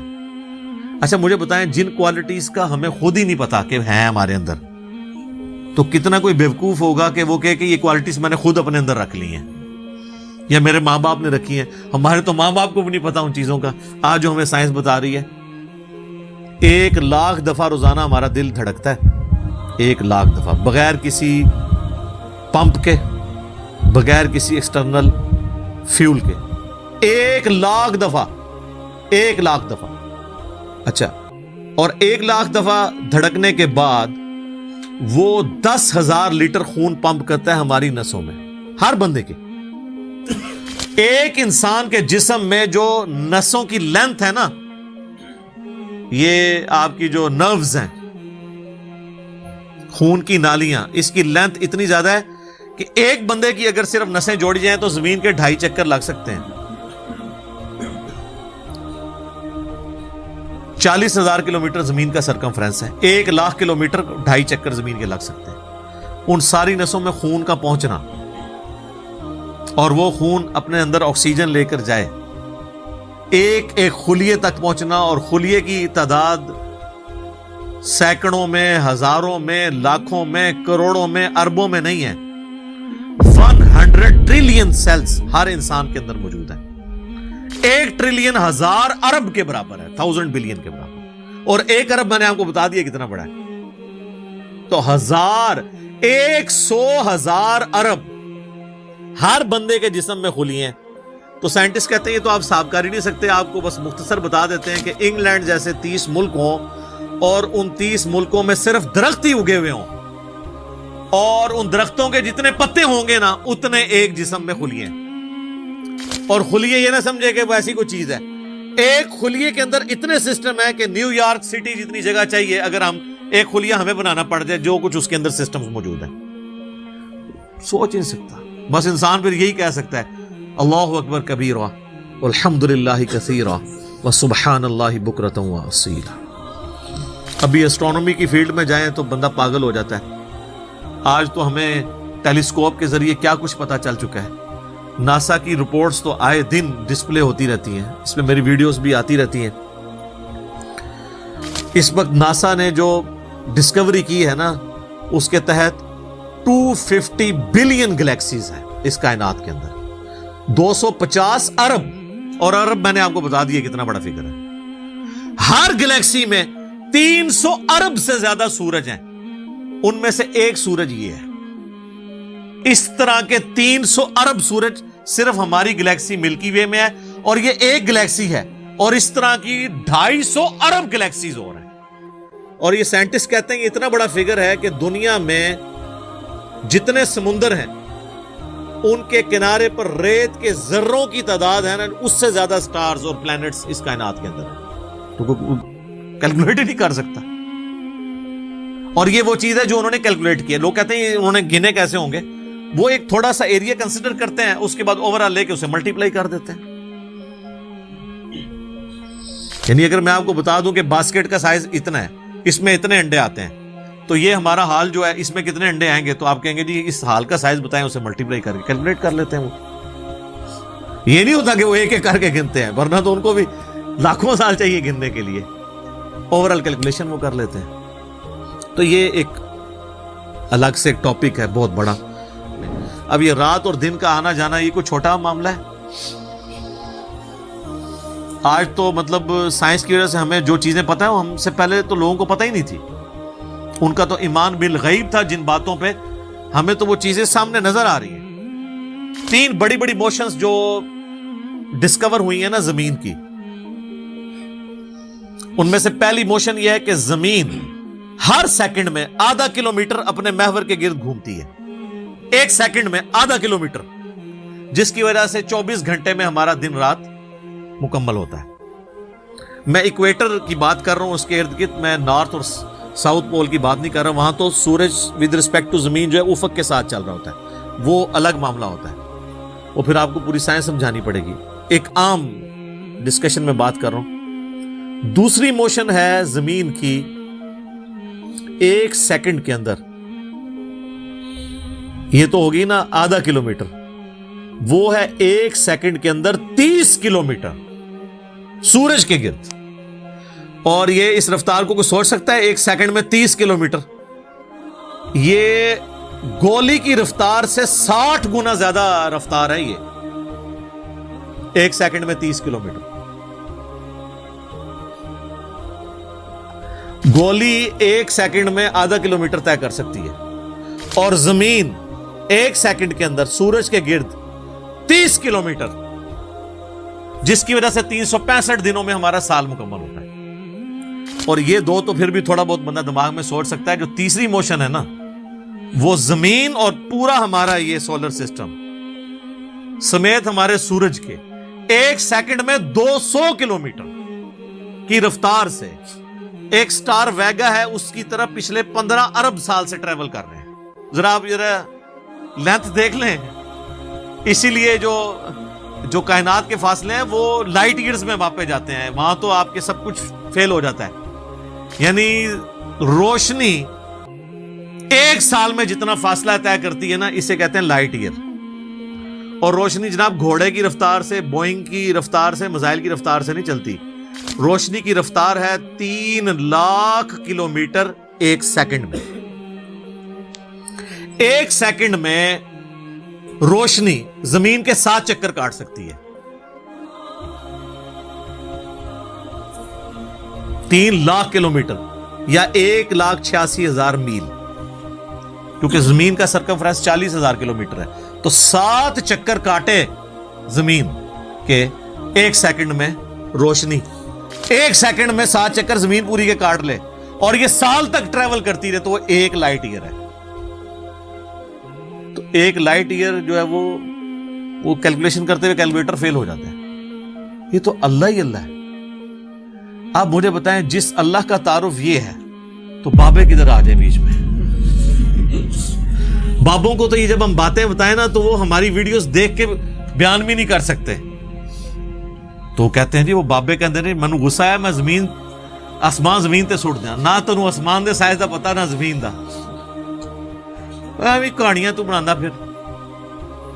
اچھا مجھے بتائیں جن کوالٹیز کا ہمیں خود ہی نہیں پتا کہ ہیں ہمارے اندر، تو کتنا کوئی بیوقوف ہوگا کہ وہ کہے کہ یہ کوالٹیز میں نے خود اپنے اندر رکھ لی ہیں یا میرے ماں باپ نے رکھی ہیں۔ ہمارے تو ماں باپ کو بھی نہیں پتا ان چیزوں کا، آج جو ہمیں سائنس بتا رہی ہے۔ 1 لاکھ دفعہ روزانہ ہمارا دل دھڑکتا ہے، 1 لاکھ دفعہ، بغیر کسی پمپ کے، بغیر کسی ایکسٹرنل فیول کے، 1 لاکھ دفعہ، 1 لاکھ دفعہ۔ اچھا، اور 1 لاکھ دفعہ دھڑکنے کے بعد وہ 10,000 لیٹر خون پمپ کرتا ہے ہماری نسوں میں، ہر بندے کے۔ ایک انسان کے جسم میں جو نسوں کی لینتھ ہے نا، یہ آپ کی جو نروز ہیں، خون کی نالیاں، اس کی لینتھ اتنی زیادہ ہے کہ ایک بندے کی اگر صرف نسیں جوڑی جائیں تو زمین کے 2.5 چکر لگ سکتے ہیں۔ 40,000 کلومیٹر زمین کا سرکمفرنس ہے، 1 لاکھ کلومیٹر 2.5 چکر زمین کے لگ سکتے ہیں۔ ان ساری نسوں میں خون کا پہنچنا اور وہ خون اپنے اندر آکسیجن لے کر جائے، ایک خلیے تک پہنچنا، اور خلیے کی تعداد سینکڑوں میں، ہزاروں میں، لاکھوں میں، کروڑوں میں، اربوں میں نہیں ہے۔ 100 ٹریلین سیلز ہر انسان کے اندر موجود ہیں۔ 1 ٹریلین 1000 ارب کے برابر ہے، 1000 بلین کے برابر، اور 1 ارب میں نے آپ کو بتا دیا کتنا بڑا ہے۔ تو 100,000 ارب ہر بندے کے جسم میں خلی ہیں۔ تو سائنٹسٹ کہتے ہیں یہ تو آپ حساب کر ہی نہیں سکتے، آپ کو بس مختصر بتا دیتے ہیں کہ انگلینڈ جیسے 30 ملک ہوں اور ان 30 ملکوں میں صرف درخت ہی اگے ہوئے ہوں، اور ان درختوں کے جتنے پتے ہوں گے نا اتنے ایک جسم میں خلی ہیں۔ اور خلیے یہ نہ سمجھے کہ وہ ایسی کوئی چیز ہے. ایک خلیے کے اندر اتنے سسٹم ہے کہ نیو یارک سٹی جتنی جگہ چاہیے اگر ہم ایک خلیہ ہمیں بنانا پڑ جائے, جو کچھ اس کے اندر سسٹم موجود ہے سوچ نہیں سکتا. بس انسان پھر یہی کہہ سکتا ہے اللہ اکبر کبیرہ والحمدللہ کثیرہ وسبحان اللہ بکرۃ واصیلا. ابھی اسٹرانومی کی فیلڈ میں جائیں تو بندہ پاگل ہو جاتا ہے. آج تو ہمیں ٹیلیسکوپ کے ذریعے کیا کچھ پتا چل چکا ہے. ناسا کی رپورٹس تو آئے دن ڈسپلے ہوتی رہتی ہیں, اس میں میری ویڈیوز بھی آتی رہتی ہیں. اس وقت ناسا نے جو ڈسکوری کی ہے نا, اس کے تحت 250 بلین گلیکسیز ہیں اس کائنات کے اندر, 250 ارب, اور ارب میں نے آپ کو بتا دیا کتنا بڑا فگر ہے. ہر گلیکسی میں 300 ارب سے زیادہ سورج ہیں, ان میں سے ایک سورج یہ ہے. اس طرح کے 300 ارب سورج صرف ہماری گلیکسی ملکی وے میں ہے, اور یہ ایک گلیکسی ہے, اور اس طرح کی 250 ارب گلیکسیز اور ہیں. اور یہ سائنٹسٹ کہتے ہیں کہ اتنا بڑا فگر ہے کہ دنیا میں جتنے سمندر ہیں ان کے کنارے پر ریت کے ذروں کی تعداد ہے نا, اس سے زیادہ سٹارز اور پلانٹس اس کائنات کے اندر ہیں. تو کیلکولیٹ ہی نہیں کر سکتا. اور یہ وہ چیز ہے جو انہوں نے کیلکولیٹ کی ہے. لوگ کہتے ہیں انہوں نے گنے کیسے ہوں گے, وہ ایک تھوڑا سا ایریا کنسیڈر کرتے ہیں, اس کے بعد اوور آل لے کے اسے ملٹیپلائی کر دیتے ہیں. یعنی اگر میں آپ کو بتا دوں کہ باسکٹ کا سائز اتنا ہے, اس میں اتنے انڈے آتے ہیں, تو یہ ہمارا حال جو ہے اس میں کتنے انڈے آئیں گے, تو آپ کہیں گے جی اس حال کا سائز بتائیں, اسے ملٹیپلائی کر کے کیلکولیٹ کر لیتے ہیں. وہ یہ نہیں ہوتا کہ وہ ایک ایک کر کے گنتے ہیں, ورنہ تو ان کو بھی لاکھوں سال چاہیے گننے کے لیے. اوور آل کیلکولیشن وہ کر لیتے ہیں. تو یہ ایک الگ سے ایک ٹاپک ہے بہت بڑا. اب یہ رات اور دن کا آنا جانا یہ کوئی چھوٹا معاملہ ہے. آج تو مطلب سائنس کی وجہ سے ہمیں جو چیزیں پتہ ہیں ہم سے پہلے تو لوگوں کو پتہ ہی نہیں تھی. ان کا تو ایمان بالغیب تھا جن باتوں پہ, ہمیں تو وہ چیزیں سامنے نظر آ رہی ہیں. 3 بڑی بڑی موشنز جو ڈسکور ہوئی ہیں نا زمین کی, ان میں سے پہلی موشن یہ ہے کہ زمین ہر سیکنڈ میں آدھا کلومیٹر اپنے محور کے گرد گھومتی ہے. ایک سیکنڈ میں آدھا کلومیٹر, جس کی وجہ سے 24 گھنٹے میں ہمارا دن رات مکمل ہوتا ہے. میں ایکویٹر کی بات کر رہا ہوں, اس کے ارد گرد, میں نارتھ اور ساؤتھ پول کی بات نہیں کر رہا. وہاں تو سورج ود رسپیکٹ ٹو زمین جو ہے افق کے ساتھ چل رہا ہوتا ہے, وہ الگ معاملہ ہوتا ہے. وہ پھر آپ کو پوری سائنس سمجھانی پڑے گی. ایک عام ڈسکشن میں بات کر رہا ہوں. دوسری موشن ہے زمین کی ایک سیکنڈ کے اندر, یہ تو ہوگی نا آدھا کلومیٹر, وہ ہے ایک سیکنڈ کے اندر 30 کلومیٹر سورج کے گرد. اور یہ اس رفتار کو کوئی سوچ سکتا ہے, ایک سیکنڈ میں 30 کلومیٹر. یہ گولی کی رفتار سے 60 گنا زیادہ رفتار ہے. یہ ایک سیکنڈ میں 30 کلومیٹر. گولی ایک سیکنڈ میں آدھا کلومیٹر طے کر سکتی ہے, اور زمین ایک سیکنڈ کے اندر سورج کے گرد 30 کلومیٹر, جس کی وجہ سے 365 دنوں میں ہمارا سال مکمل ہوتا ہے. اور یہ دو تو پھر بھی تھوڑا بہت بندہ دماغ میں سوچ سکتا ہے. جو تیسری موشن ہے نا, وہ زمین اور پورا ہمارا یہ سولر سسٹم سمیت ہمارے سورج کے ایک سیکنڈ میں 200 کلومیٹر کی رفتار سے ایک سٹار ویگا ہے اس کی طرف پچھلے 15 ارب سال سے ٹریول کر رہے ہیں. ذرا آپ لینتھ دیکھ لیں. اسی لیے جو کائنات کے فاصلے ہیں وہ لائٹ ایئرز میں ماپے جاتے ہیں. وہاں تو آپ کے سب کچھ فیل ہو جاتا ہے. یعنی روشنی ایک سال میں جتنا فاصلہ طے کرتی ہے نا, اسے کہتے ہیں لائٹ ایئر. اور روشنی جناب گھوڑے کی رفتار سے, بوئنگ کی رفتار سے, میزائل کی رفتار سے نہیں چلتی. روشنی کی رفتار ہے 3 لاکھ کلومیٹر ایک سیکنڈ میں. ایک سیکنڈ میں روشنی زمین کے 7 چکر کاٹ سکتی ہے. 3 لاکھ کلومیٹر یا 1,86,000 میل, کیونکہ زمین کا سرکمفرنس 40,000 کلومیٹر ہے. تو 7 چکر کاٹے زمین کے ایک سیکنڈ میں روشنی, ایک سیکنڈ میں 7 چکر زمین پوری کے کاٹ لے, اور یہ سال تک ٹریول کرتی رہے, تو وہ 1 لائٹ ایئر ہے. تو 1 لائٹ ایئر جو ہے وہ وہ کیلکولیشن کرتے ہوئے کیلکولیٹر فیل ہو جاتا ہے. یہ تو اللہ ہی اللہ ہے. آپ مجھے بتائیں جس اللہ کا تعارف یہ ہے تو بابے کدھر آ جائیں بیچ میں؟ بابوں کو تو یہ جب ہم باتیں بتائیں نا تو وہ ہماری ویڈیوز دیکھ کے بیان بھی نہیں کر سکتے. تو کہتے ہیں جی وہ بابے کہتے ہیں مینوں غصہ ہے میں زمین آسمان زمین تے سٹ دیا. نہ تینوں آسمان دے سائز دا پتا نہ زمین دا. ایویں کہانیاں تو بنانا پھر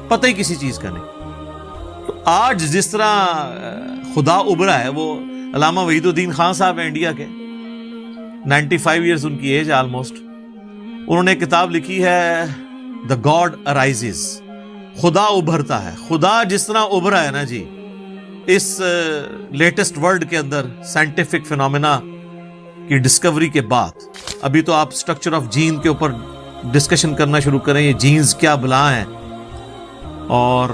پتہ ہی کسی چیز کا نہیں. تو آج جس طرح خدا ابھرا ہے, وہ علامہ وحید الدین خان صاحب ہیں انڈیا کے, 95 ایئرز ان کی ایج آلموسٹ. انہوں نے کتاب لکھی ہے دا گاڈ ارائزز, خدا ابھرتا ہے. خدا جس طرح ابھرا ہے نا جی اس لیٹسٹ ورلڈ کے اندر سائنٹیفک فینومینا کی ڈسکوری کے بعد, ابھی تو آپ اسٹرکچر آف جین کے اوپر ڈسکشن کرنا شروع کریں, یہ جینز کیا بلا ہیں اور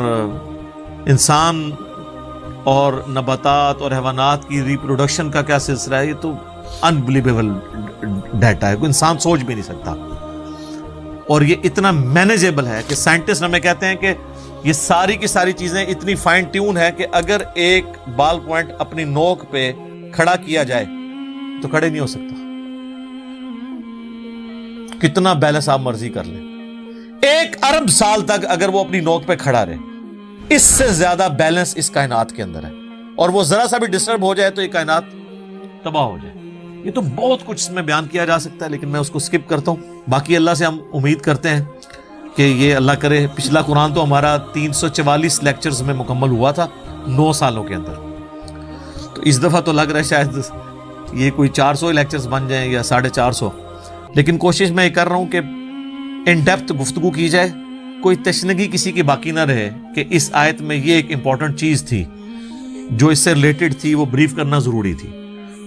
انسان اور نباتات اور حیوانات کی ریپروڈکشن کا کیا سلسلہ ہے. یہ تو انبلیویبل ڈیٹا ہے, کوئی انسان سوچ بھی نہیں سکتا. اور یہ اتنا مینیجیبل ہے کہ سائنٹسٹ ہمیں کہتے ہیں کہ یہ ساری کی ساری چیزیں اتنی فائن ٹیون ہے کہ اگر ایک بال پوائنٹ اپنی نوک پہ کھڑا کیا جائے تو کھڑے نہیں ہو سکتا. کتنا بیلنس آپ مرضی کر لیں, 1 ارب سال تک اگر وہ اپنی نوک پہ کھڑا رہے, اس سے زیادہ بیلنس اس کائنات کے اندر ہے. اور وہ ذرا سا بھی ڈسٹرب ہو جائے تو یہ کائنات تباہ ہو جائے. یہ تو بہت کچھ اس میں بیان کیا جا سکتا ہے لیکن میں اس کو سکپ کرتا ہوں. باقی اللہ سے ہم امید کرتے ہیں کہ یہ اللہ کرے. پچھلا قرآن تو ہمارا 344 لیکچرز میں مکمل ہوا تھا 9 سالوں کے اندر. تو اس دفعہ تو لگ رہا ہے شاید یہ کوئی 400 لیکچرز بن جائیں یا 450. لیکن کوشش میں یہ کر رہا ہوں کہ ان ڈیپتھ گفتگو کی جائے, کوئی تشنگی کسی کی باقی نہ رہے کہ اس آیت میں یہ ایک امپورٹنٹ چیز تھی جو اس سے ریلیٹڈ تھی, وہ بریف کرنا ضروری تھی.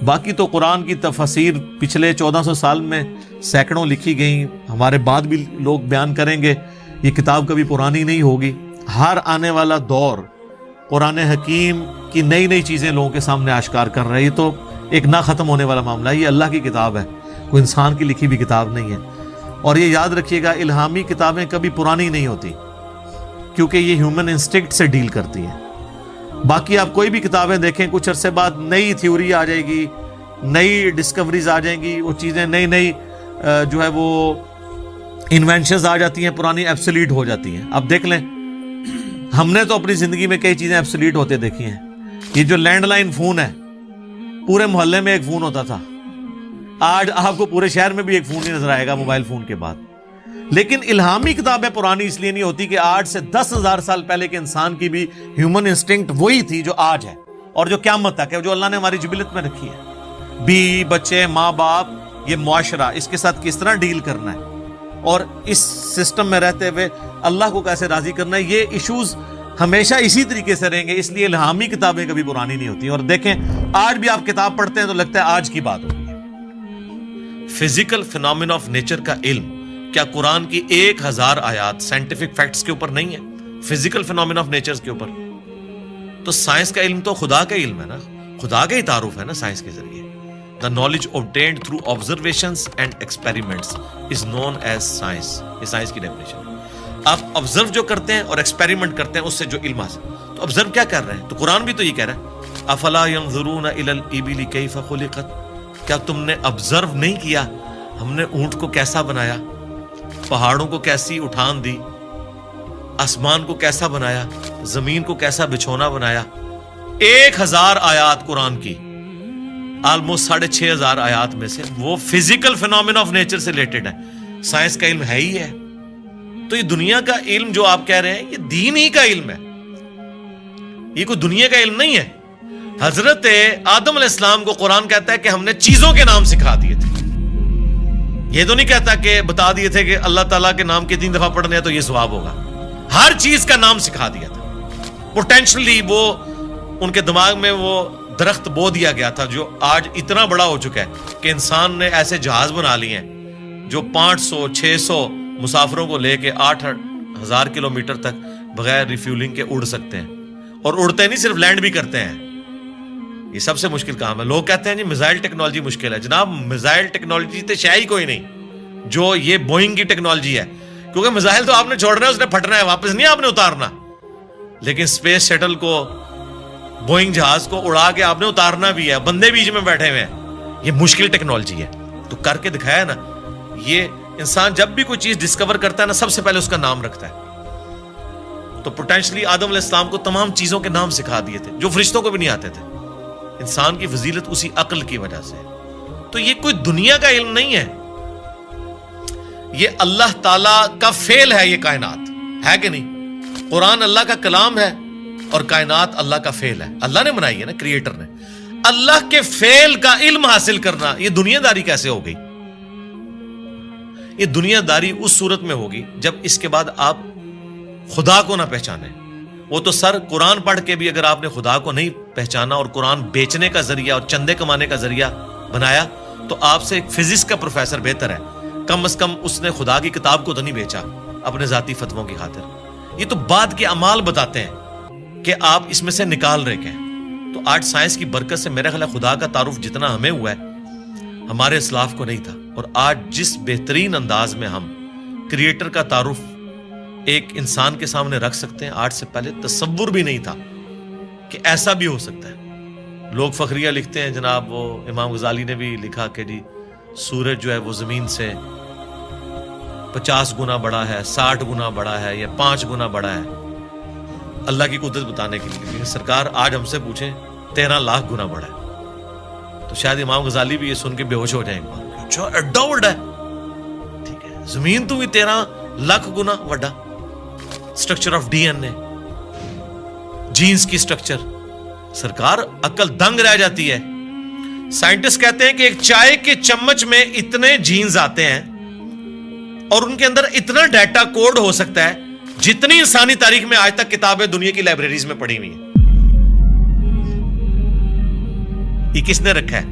باقی تو قرآن کی تفاسیر پچھلے 1400 سال میں سینکڑوں لکھی گئیں, ہمارے بعد بھی لوگ بیان کریں گے. یہ کتاب کبھی پرانی نہیں ہوگی. ہر آنے والا دور قرآن حکیم کی نئی نئی چیزیں لوگوں کے سامنے آشکار کر رہے ہیں. یہ تو ایک نہ ختم ہونے والا معاملہ ہے. یہ اللہ کی کتاب ہے, کوئی انسان کی لکھی بھی کتاب نہیں ہے. اور یہ یاد رکھیے گا الہامی کتابیں کبھی پرانی نہیں ہوتی کیونکہ یہ ہیومن انسٹنکٹ سے ڈیل کرتی ہیں. باقی آپ کوئی بھی کتابیں دیکھیں, کچھ عرصے بعد نئی تھیوری آ جائے گی, نئی ڈسکوریز آ جائیں گی, وہ چیزیں نئی نئی جو ہے وہ انوینشنز آ جاتی ہیں, پرانی ایبسلیٹ ہو جاتی ہیں. آپ دیکھ لیں ہم نے تو اپنی زندگی میں کئی چیزیں ایبسلیٹ ہوتے دیکھی ہیں. یہ جو لینڈ لائن فون ہے, پورے محلے میں ایک فون ہوتا تھا, آج آپ کو پورے شہر میں بھی ایک فون نہیں نظر آئے گا موبائل فون کے بعد. لیکن الہامی کتابیں پرانی اس لیے نہیں ہوتی کہ آج سے 10,000 سال پہلے کے انسان کی بھی ہیومن انسٹنکٹ وہی تھی جو آج ہے اور جو قیامت تک ہے, جو اللہ نے ہماری جبلت میں رکھی ہے. بیوی بچے ماں باپ, یہ معاشرہ, اس کے ساتھ کس طرح ڈیل کرنا ہے اور اس سسٹم میں رہتے ہوئے اللہ کو کیسے راضی کرنا ہے, یہ ایشوز ہمیشہ اسی طریقے سے رہیں گے. اس لیے الہامی کتابیں کبھی پرانی نہیں ہوتی. اور دیکھیں آج بھی آپ کتاب پڑھتے ہیں تو لگتا ہے آج کی بات ہوگی. فزیکل فینومینا آف نیچر کا علم کیا قرآن کی 1000 آیات سائنٹیفک فیکٹس کے اوپر نہیں ہے, فزیکل فینومینا آف نیچر کے اوپر؟ تو سائنس کا علم تو خدا کا علم ہے نا, خدا کا ہی تعارف ہے نا سائنس کے ذریعے. The knowledge obtained through observations and experiments is known as science. یہ سائنس کی ڈیفینیشن ہے. آپ آبزرو جو کرتے ہیں اور ایکسپیریمنٹ کرتے ہیں اس سے جو علم حاصل, تو آبزرو کیا کر رہے ہیں؟ تو قرآن بھی تو یہ کہہ رہا ہے افلا ينظرون الى الابل كيف خلقت. کیا تم نے آبزرو نہیں کیا ہم نے اونٹ کو کیسا بنایا, پہاڑوں کو کیسی اٹھان دی, آسمان کو کیسا بنایا, زمین کو کیسا بچھونا بنایا. 1000 آیات قرآن کی, آلموسٹ 6500 آیات میں سے وہ فزیکل فینومینا آف نیچر سے ریلیٹڈ ہے. سائنس کا علم ہے ہی ہے. تو یہ دنیا کا علم جو آپ کہہ رہے ہیں یہ دین ہی کا علم ہے, یہ کوئی دنیا کا علم نہیں ہے. حضرت آدم علیہ السلام کو قرآن کہتا ہے کہ ہم نے چیزوں کے نام سکھا دیے تھے. یہ تو نہیں کہتا کہ بتا دیے تھے کہ اللہ تعالیٰ کے نام کے 3 دفعہ پڑھنے ہیں تو یہ ثواب ہوگا. ہر چیز کا نام سکھا دیا تھا. پوٹینشلی وہ ان کے دماغ میں وہ درخت بو دیا گیا تھا جو آج اتنا بڑا ہو چکا ہے کہ انسان نے ایسے جہاز بنا لیے ہیں جو 500-600 مسافروں کو لے کے 8,000 کلومیٹر تک بغیر ریفیولنگ کے اڑ سکتے ہیں. اور اڑتے نہیں, صرف لینڈ بھی کرتے ہیں. یہ سب سے مشکل کام ہے. لوگ کہتے ہیں جی میزائل ٹیکنالوجی مشکل ہے. جناب میزائل ٹیکنالوجی تو شے ہی کوئی نہیں جو یہ بوئنگ کی ٹیکنالوجی ہے, کیونکہ میزائل تو آپ نے چھوڑنا ہے, اس نے پھٹنا ہے, واپس نہیں آپ نے اتارنا. لیکن اسپیس شٹل کو، بوئنگ جہاز کو اڑا کے آپ نے اتارنا بھی ہے، بندے بیچ میں بیٹھے ہوئے ہیں، یہ مشکل ٹیکنالوجی ہے، تو کر کے دکھایا نا. یہ انسان جب بھی کوئی چیز ڈسکور کرتا ہے نا، سب سے پہلے اس کا نام رکھتا ہے. تو پوٹینشلی آدم علیہ السلام کو تمام چیزوں کے نام سکھا دیے تھے جو فرشتوں کو بھی نہیں آتے تھے. انسان کی فضیلت اسی عقل کی وجہ سے. تو یہ کوئی دنیا کا علم نہیں ہے، یہ اللہ تعالی کا فعل ہے. یہ کائنات ہے کہ نہیں؟ قرآن اللہ کا کلام ہے اور کائنات اللہ کا فعل ہے. اللہ نے بنائی ہے نا، کریٹر نے. اللہ کے فعل کا علم حاصل کرنا، یہ دنیا داری کیسے ہو گئی؟ یہ دنیا داری اس صورت میں ہوگی جب اس کے بعد آپ خدا کو نہ پہچانے. وہ تو سر قرآن پڑھ کے بھی اگر آپ نے خدا کو نہیں پہچانا اور قرآن بیچنے کا ذریعہ اور چندے کمانے کا ذریعہ بنایا تو آپ سے ایک فزکس کا پروفیسر بہتر ہے. کم از کم اس نے خدا کی کتاب کو تو نہیں بیچا اپنے ذاتی فتووں کی خاطر. یہ تو بعد کے اعمال بتاتے ہیں کہ آپ اس میں سے نکال رہے ہیں. تو آج سائنس کی برکت سے میرا خیال ہے خدا کا تعارف جتنا ہمیں ہوا ہے ہمارے اسلاف کو نہیں تھا. اور آج جس بہترین انداز میں ہم کریٹر کا تعارف ایک انسان کے سامنے رکھ سکتے ہیں، آج سے پہلے تصور بھی نہیں تھا کہ ایسا بھی ہو سکتا ہے. لوگ فخریہ لکھتے ہیں جناب، وہ امام غزالی نے بھی لکھا کہ جی سورج جو ہے وہ زمین سے 50 گنا بڑا ہے، 60 گنا بڑا ہے، یا 5 گنا بڑا ہے، اللہ کی قدرت بتانے کے لیے. لیکن سرکار آج ہم سے پوچھیں 13 لاکھ گنا بڑا ہے تو شاید امام غزالی بھی یہ سن کے بے ہوش ہو جائیں گے. اچھا ایڈا بڑا ہے، ٹھیک ہے، زمین تو بھی 13 لاکھ گنا بڑا. Structure of D N A, genes کی سٹرکچر، سرکار عقل دنگ رہ جاتی ہے. سائنٹسٹ کہتے ہیں کہ ایک چائے کے چمچ میں اتنے جینز آتے ہیں اور ان کے اندر اتنا ڈیٹا کوڈ ہو سکتا ہے جتنی انسانی تاریخ میں آج تک کتابیں دنیا کی لائبریریز میں پڑھی ہوئی ہیں. یہ کس نے رکھا ہے؟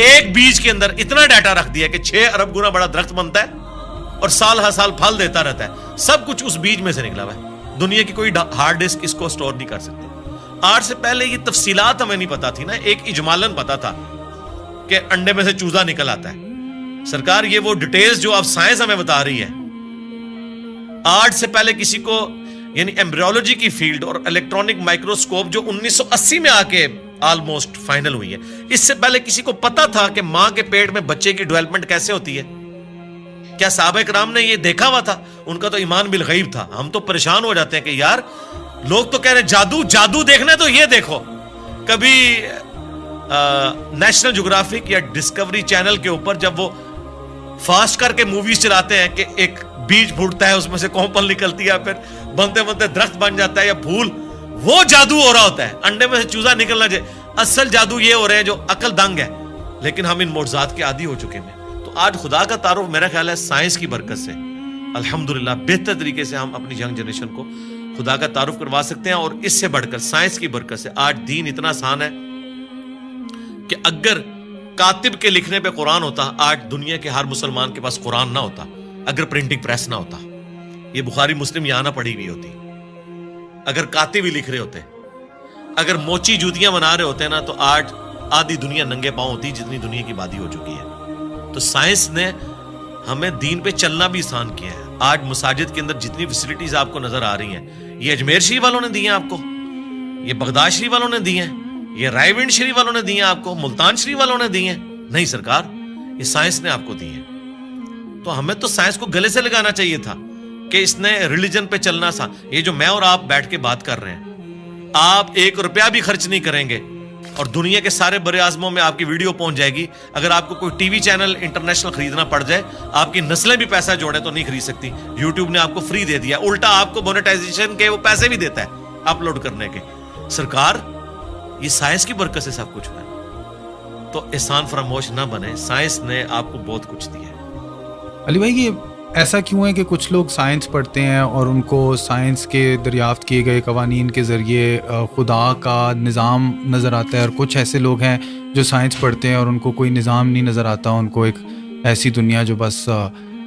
ایک بیج کے اندر اتنا ڈیٹا رکھ دیا کہ 6 ارب گنا بڑا درخت بنتا ہے اور سال ہر سال پھل دیتا رہتا ہے. سب کچھ اس بیج میں سے نکلا ہوا ہے. دنیا کی کوئی ہارڈ ڈسک اس کو سٹور نہیں کر سکتی. آج سے پہلے یہ تفصیلات ہمیں نہیں پتا تھی نا، ایک اجمالاً پتا تھا کہ انڈے میں سے چوزا نکل آتا ہے. سرکار یہ وہ ڈیٹیلز جو اب سائنس ہمیں بتا رہی ہے، آج سے پہلے کسی کو، یعنی ایمبریولوجی کی فیلڈ اور الیکٹرانک مائکروسکوپ جو 1980 میں آ کے آلموسٹ فائنل ہوئی ہے، اس سے پہلے کسی کو پتا تھا کہ ماں کے پیٹ میں بچے کی ڈیولپمنٹ کیسے ہوتی ہے؟ کیا صحابہ کرام نے یہ دیکھا ہوا تھا؟ ان کا تو ایمان بالغیب تھا. ہم تو پریشان ہو جاتے ہیں کہ یار لوگ تو کہہ رہے ہیں جادو دیکھنا ہے تو یہ دیکھو. کبھی نیشنل جغرافک یا ڈسکوری چینل کے اوپر جب وہ فاسٹ کر کے موویز چلاتے ہیں کہ ایک بیج پھوٹتا ہے، اس میں سے کومپل نکلتی ہے، پھر بنتے بنتے درخت بن جاتا ہے یا پھول، وہ جادو ہو رہا ہوتا ہے. انڈے میں سے چوزا نکلنا چاہیے. اصل جادو یہ ہو رہے ہیں جو عقل دنگ ہے. لیکن ہم ان معجزات کے عادی ہو چکے ہیں. تو آج خدا کا تعارف میرا خیال ہے سائنس کی برکت سے الحمدللہ بہتر طریقے سے ہم اپنی ینگ جنریشن کو خدا کا تعارف کروا سکتے ہیں. اور اس سے بڑھ کر سائنس کی برکت سے آج دین اتنا آسان ہے کہ اگر کاتب کے لکھنے پہ قرآن ہوتا، آج دنیا کے ہر مسلمان کے پاس قرآن نہ ہوتا. اگر پرنٹنگ پریس نہ ہوتا، یہ بخاری مسلم یہاں نہ پڑھی ہوئی ہوتی. اگر کاتب ہی لکھ رہے ہوتے، اگر موچی جوتیاں بنا رہے ہوتے نا، تو آج آدھی دنیا ننگے پاؤں ہوتی جتنی دنیا کی آبادی ہو چکی ہے. تو سائنس نے ہمیں دین پہ چلنا بھی آسان کیا ہے. آج مساجد کے اندر جتنی فیسلٹیز آپ کو نظر آ رہی ہیں، یہ اجمیر شریف والوں نے دی ہیں آپ کو، یہ بغداد شریف والوں نے دی ہیں، یہ رائے ونڈ شریف والوں نے دی ہیں آپ کو، ملتان شریف والوں نے دی ہیں. نہیں سرکار، یہ سائنس نے آپ کو دی ہیں. تو ہمیں تو سائنس کو گلے سے لگانا چاہیے تھا کہ اس نے ریلیجن پہ چلنا سا. یہ جو میں اور آپ بیٹھ کے بات کر رہے ہیں، آپ 1 روپیہ بھی خرچ نہیں کریں گے اور دنیا کے سارے بر اعظموں میں آپ کی ویڈیو پہنچ جائے گی. اگر آپ کو کوئی ٹی وی چینل انٹرنیشنل خریدنا پڑ جائے، آپ کی نسلیں بھی پیسہ جوڑیں تو نہیں خرید سکتی. یوٹیوب نے آپ کو فری دے دیا، الٹا آپ کو مونیٹائزیشن کے وہ پیسے بھی دیتا ہے اپلوڈ کرنے کے. سرکار یہ سائنس کی برکت سے سب کچھ ہوا ہے. تو احسان فراموش نہ بنے، سائنس نے آپ کو بہت کچھ دیا ہے. علی بھائی، یہ ایسا کیوں ہے کہ کچھ لوگ سائنس پڑھتے ہیں اور ان کو سائنس کے دریافت کیے گئے قوانین کے ذریعے خدا کا نظام نظر آتا ہے، اور کچھ ایسے لوگ ہیں جو سائنس پڑھتے ہیں اور ان کو کوئی نظام نہیں نظر آتا، ان کو ایک ایسی دنیا جو بس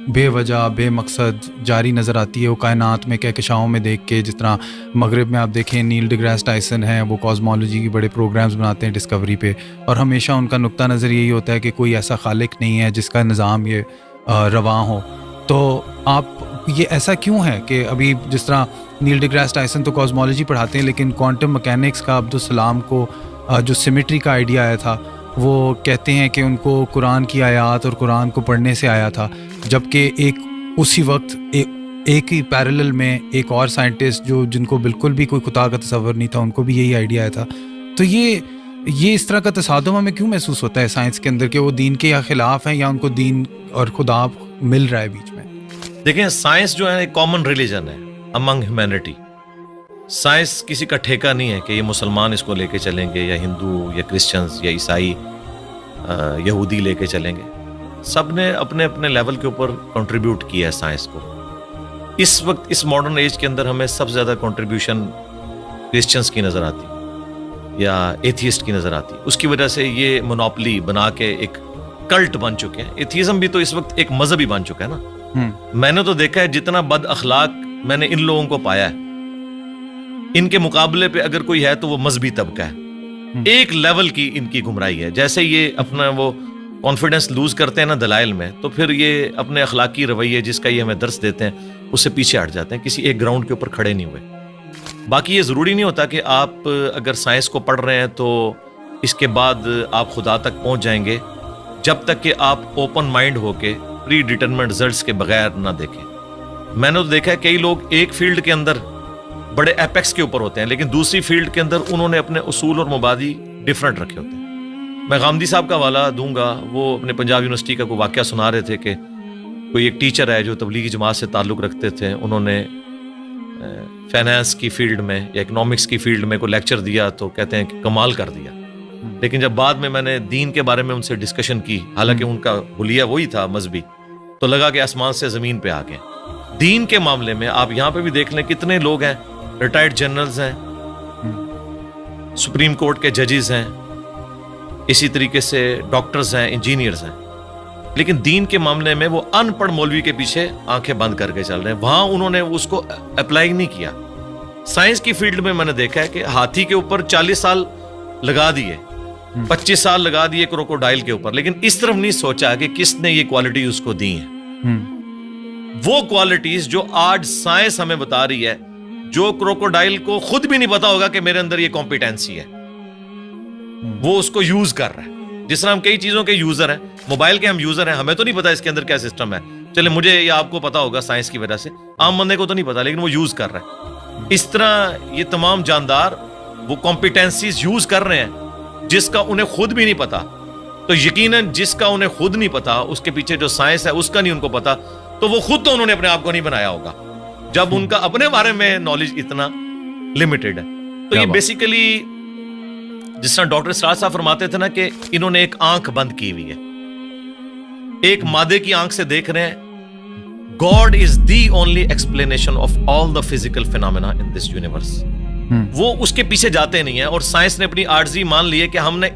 بے وجہ بے مقصد جاری نظر آتی ہے. وہ کائنات میں کہکشاؤں میں دیکھ کے، جس طرح مغرب میں آپ دیکھیں نیل ڈی گریس ٹائسن ہیں، وہ کاسمولوجی کی بڑے پروگرامز بناتے ہیں ڈسکوری پہ، اور ہمیشہ ان کا نقطہ نظر یہی ہوتا ہے کہ کوئی ایسا خالق نہیں ہے جس کا نظام یہ رواں ہو. تو آپ یہ ایسا کیوں ہے کہ ابھی جس طرح نیل ڈیگراس ٹائسن تو کاسمولوجی پڑھاتے ہیں، لیکن کوانٹم مکینکس کا عبدالسلام کو جو سیمیٹری کا آئیڈیا آیا تھا وہ کہتے ہیں کہ ان کو قرآن کی آیات اور قرآن کو پڑھنے سے آیا تھا، جبکہ ایک اسی وقت ایک ہی پیرلل میں ایک اور سائنٹسٹ جن کو بالکل بھی کوئی خدا کا تصور نہیں تھا، ان کو بھی یہی آئیڈیا آیا تھا. تو یہ اس طرح کا تصادم ہمیں کیوں محسوس ہوتا ہے سائنس کے اندر کہ وہ دین کے یا خلاف ہیں یا ان کو دین اور خدا مل رہا ہے بیچ میں؟ دیکھیں سائنس جو ہے ایک کامن ریلیجن ہے امنگ ہیومینٹی. سائنس کسی کا ٹھیکہ نہیں ہے کہ یہ مسلمان اس کو لے کے چلیں گے یا ہندو یا کرسچنز یا عیسائی یہودی لے کے چلیں گے. سب نے اپنے اپنے لیول کے اوپر کنٹریبیوٹ کیا ہے سائنس کو. اس وقت اس ماڈرن ایج کے اندر ہمیں سب سے زیادہ کنٹریبیوشن کرسچنز کی نظر آتی یا ایتھیسٹ کی نظر آتی. اس کی وجہ سے یہ مونوپلی بنا کے ایک کلٹ بن چکے ہیں. ایتھیزم بھی تو اس وقت ایک مذہبی بن چکا ہے نا. میں نے تو دیکھا ہے جتنا بد اخلاق میں نے ان لوگوں کو پایا ہے، ان کے مقابلے پہ اگر کوئی ہے تو وہ مذہبی طبقہ ہے. ایک لیول کی ان کی گمراہی ہے. جیسے یہ اپنا وہ کانفیڈنس لوز کرتے ہیں نا دلائل میں، تو پھر یہ اپنے اخلاقی رویے جس کا یہ ہمیں درس دیتے ہیں اس سے پیچھے ہٹ جاتے ہیں، کسی ایک گراؤنڈ کے اوپر کھڑے نہیں ہوئے. باقی یہ ضروری نہیں ہوتا کہ آپ اگر سائنس کو پڑھ رہے ہیں تو اس کے بعد آپ خدا تک پہنچ جائیں گے، جب تک کہ آپ اوپن مائنڈ ہو کے پری ڈیٹرمنٹ رزلٹس کے بغیر نہ دیکھیں. میں نے تو دیکھا ہے کئی لوگ ایک فیلڈ کے اندر بڑے ایپیکس کے اوپر ہوتے ہیں، لیکن دوسری فیلڈ کے اندر انہوں نے اپنے اصول اور مبادی ڈیفرنٹ رکھے ہوتے ہیں. میں غامدی صاحب کا حوالہ دوں گا. وہ اپنے پنجاب یونیورسٹی کا کوئی واقعہ سنا رہے تھے کہ کوئی ایک ٹیچر ہے جو تبلیغی جماعت سے تعلق رکھتے تھے، انہوں نے فائنانس کی فیلڈ میں یا اکنامکس کی فیلڈ میں کوئی لیکچر دیا تو کہتے ہیں کہ کمال کر دیا. لیکن جب بعد میں نے دین کے بارے میں ان سے ڈسکشن کی، حالانکہ ان کا حلیہ وہی تھا مذہبی، تو لگا کہ آسمان سے زمین پہ آ گئے. دین کے معاملے میں آپ یہاں پہ بھی دیکھ لیں کتنے لوگ ہیں، ریٹائرڈ جنرلز ہیں، سپریم کورٹ کے ججز ہیں، اسی طریقے سے ڈاکٹرز ہیں، انجینئرز ہیں، لیکن دین کے معاملے میں وہ ان پڑھ مولوی کے پیچھے آنکھیں بند کر کے چل رہے ہیں. وہاں انہوں نے اس کو اپلائی نہیں کیا. سائنس کی فیلڈ میں نے دیکھا ہے کہ ہاتھی کے اوپر 40 سال لگا دیے، 25 سال لگا دیے کروکوڈائل کے اوپر، لیکن اس طرف نہیں سوچا کہ کس نے یہ کوالٹی اس کو دی ہیں. وہ کوالٹیز جو آج سائنس ہمیں بتا رہی ہے، جو کروکوڈائل کو خود بھی نہیں پتا ہوگا کہ میرے اندر یہ کمپیٹنسی ہے، وہ اس کو یوز کر رہا ہے. جس طرح ہم کئی چیزوں کے یوزر ہیں، موبائل کے ہم یوزر ہیں، ہمیں تو نہیں پتا اس کے اندر کیا سسٹم ہے. چلے مجھے یا آپ کو پتا ہوگا سائنس کی وجہ سے، عام بندے کو تو نہیں پتا، لیکن وہ یوز کر رہا ہے. اس طرح یہ تمام جاندار وہ کمپیٹنسیز یوز کر رہے ہیں جس کا انہیں خود بھی نہیں پتا. تو یقیناً جس کا انہیں خود نہیں پتا، اس کے پیچھے جو سائنس ہے اس کا نہیں ان کو پتا، تو وہ خود تو انہوں نے اپنے آپ کو نہیں بنایا ہوگا جب ان کا اپنے بارے میں نالج اتنا لمیٹڈ ہے. تو یہ بیسیکلی جس طرح ڈاکٹر سراج صاحب فرماتے تھے نا کہ انہوں نے ایک آنکھ بند کی ہوئی ہے، ایک مادے کی آنکھ سے دیکھ رہے ہیں. God is the only explanation of all the physical phenomena in this universe. وہ اس کے پیچھے جاتے نہیں ہیں. اور سائنس نے اپنی عاجزی مان لی ہے کہ ہم نے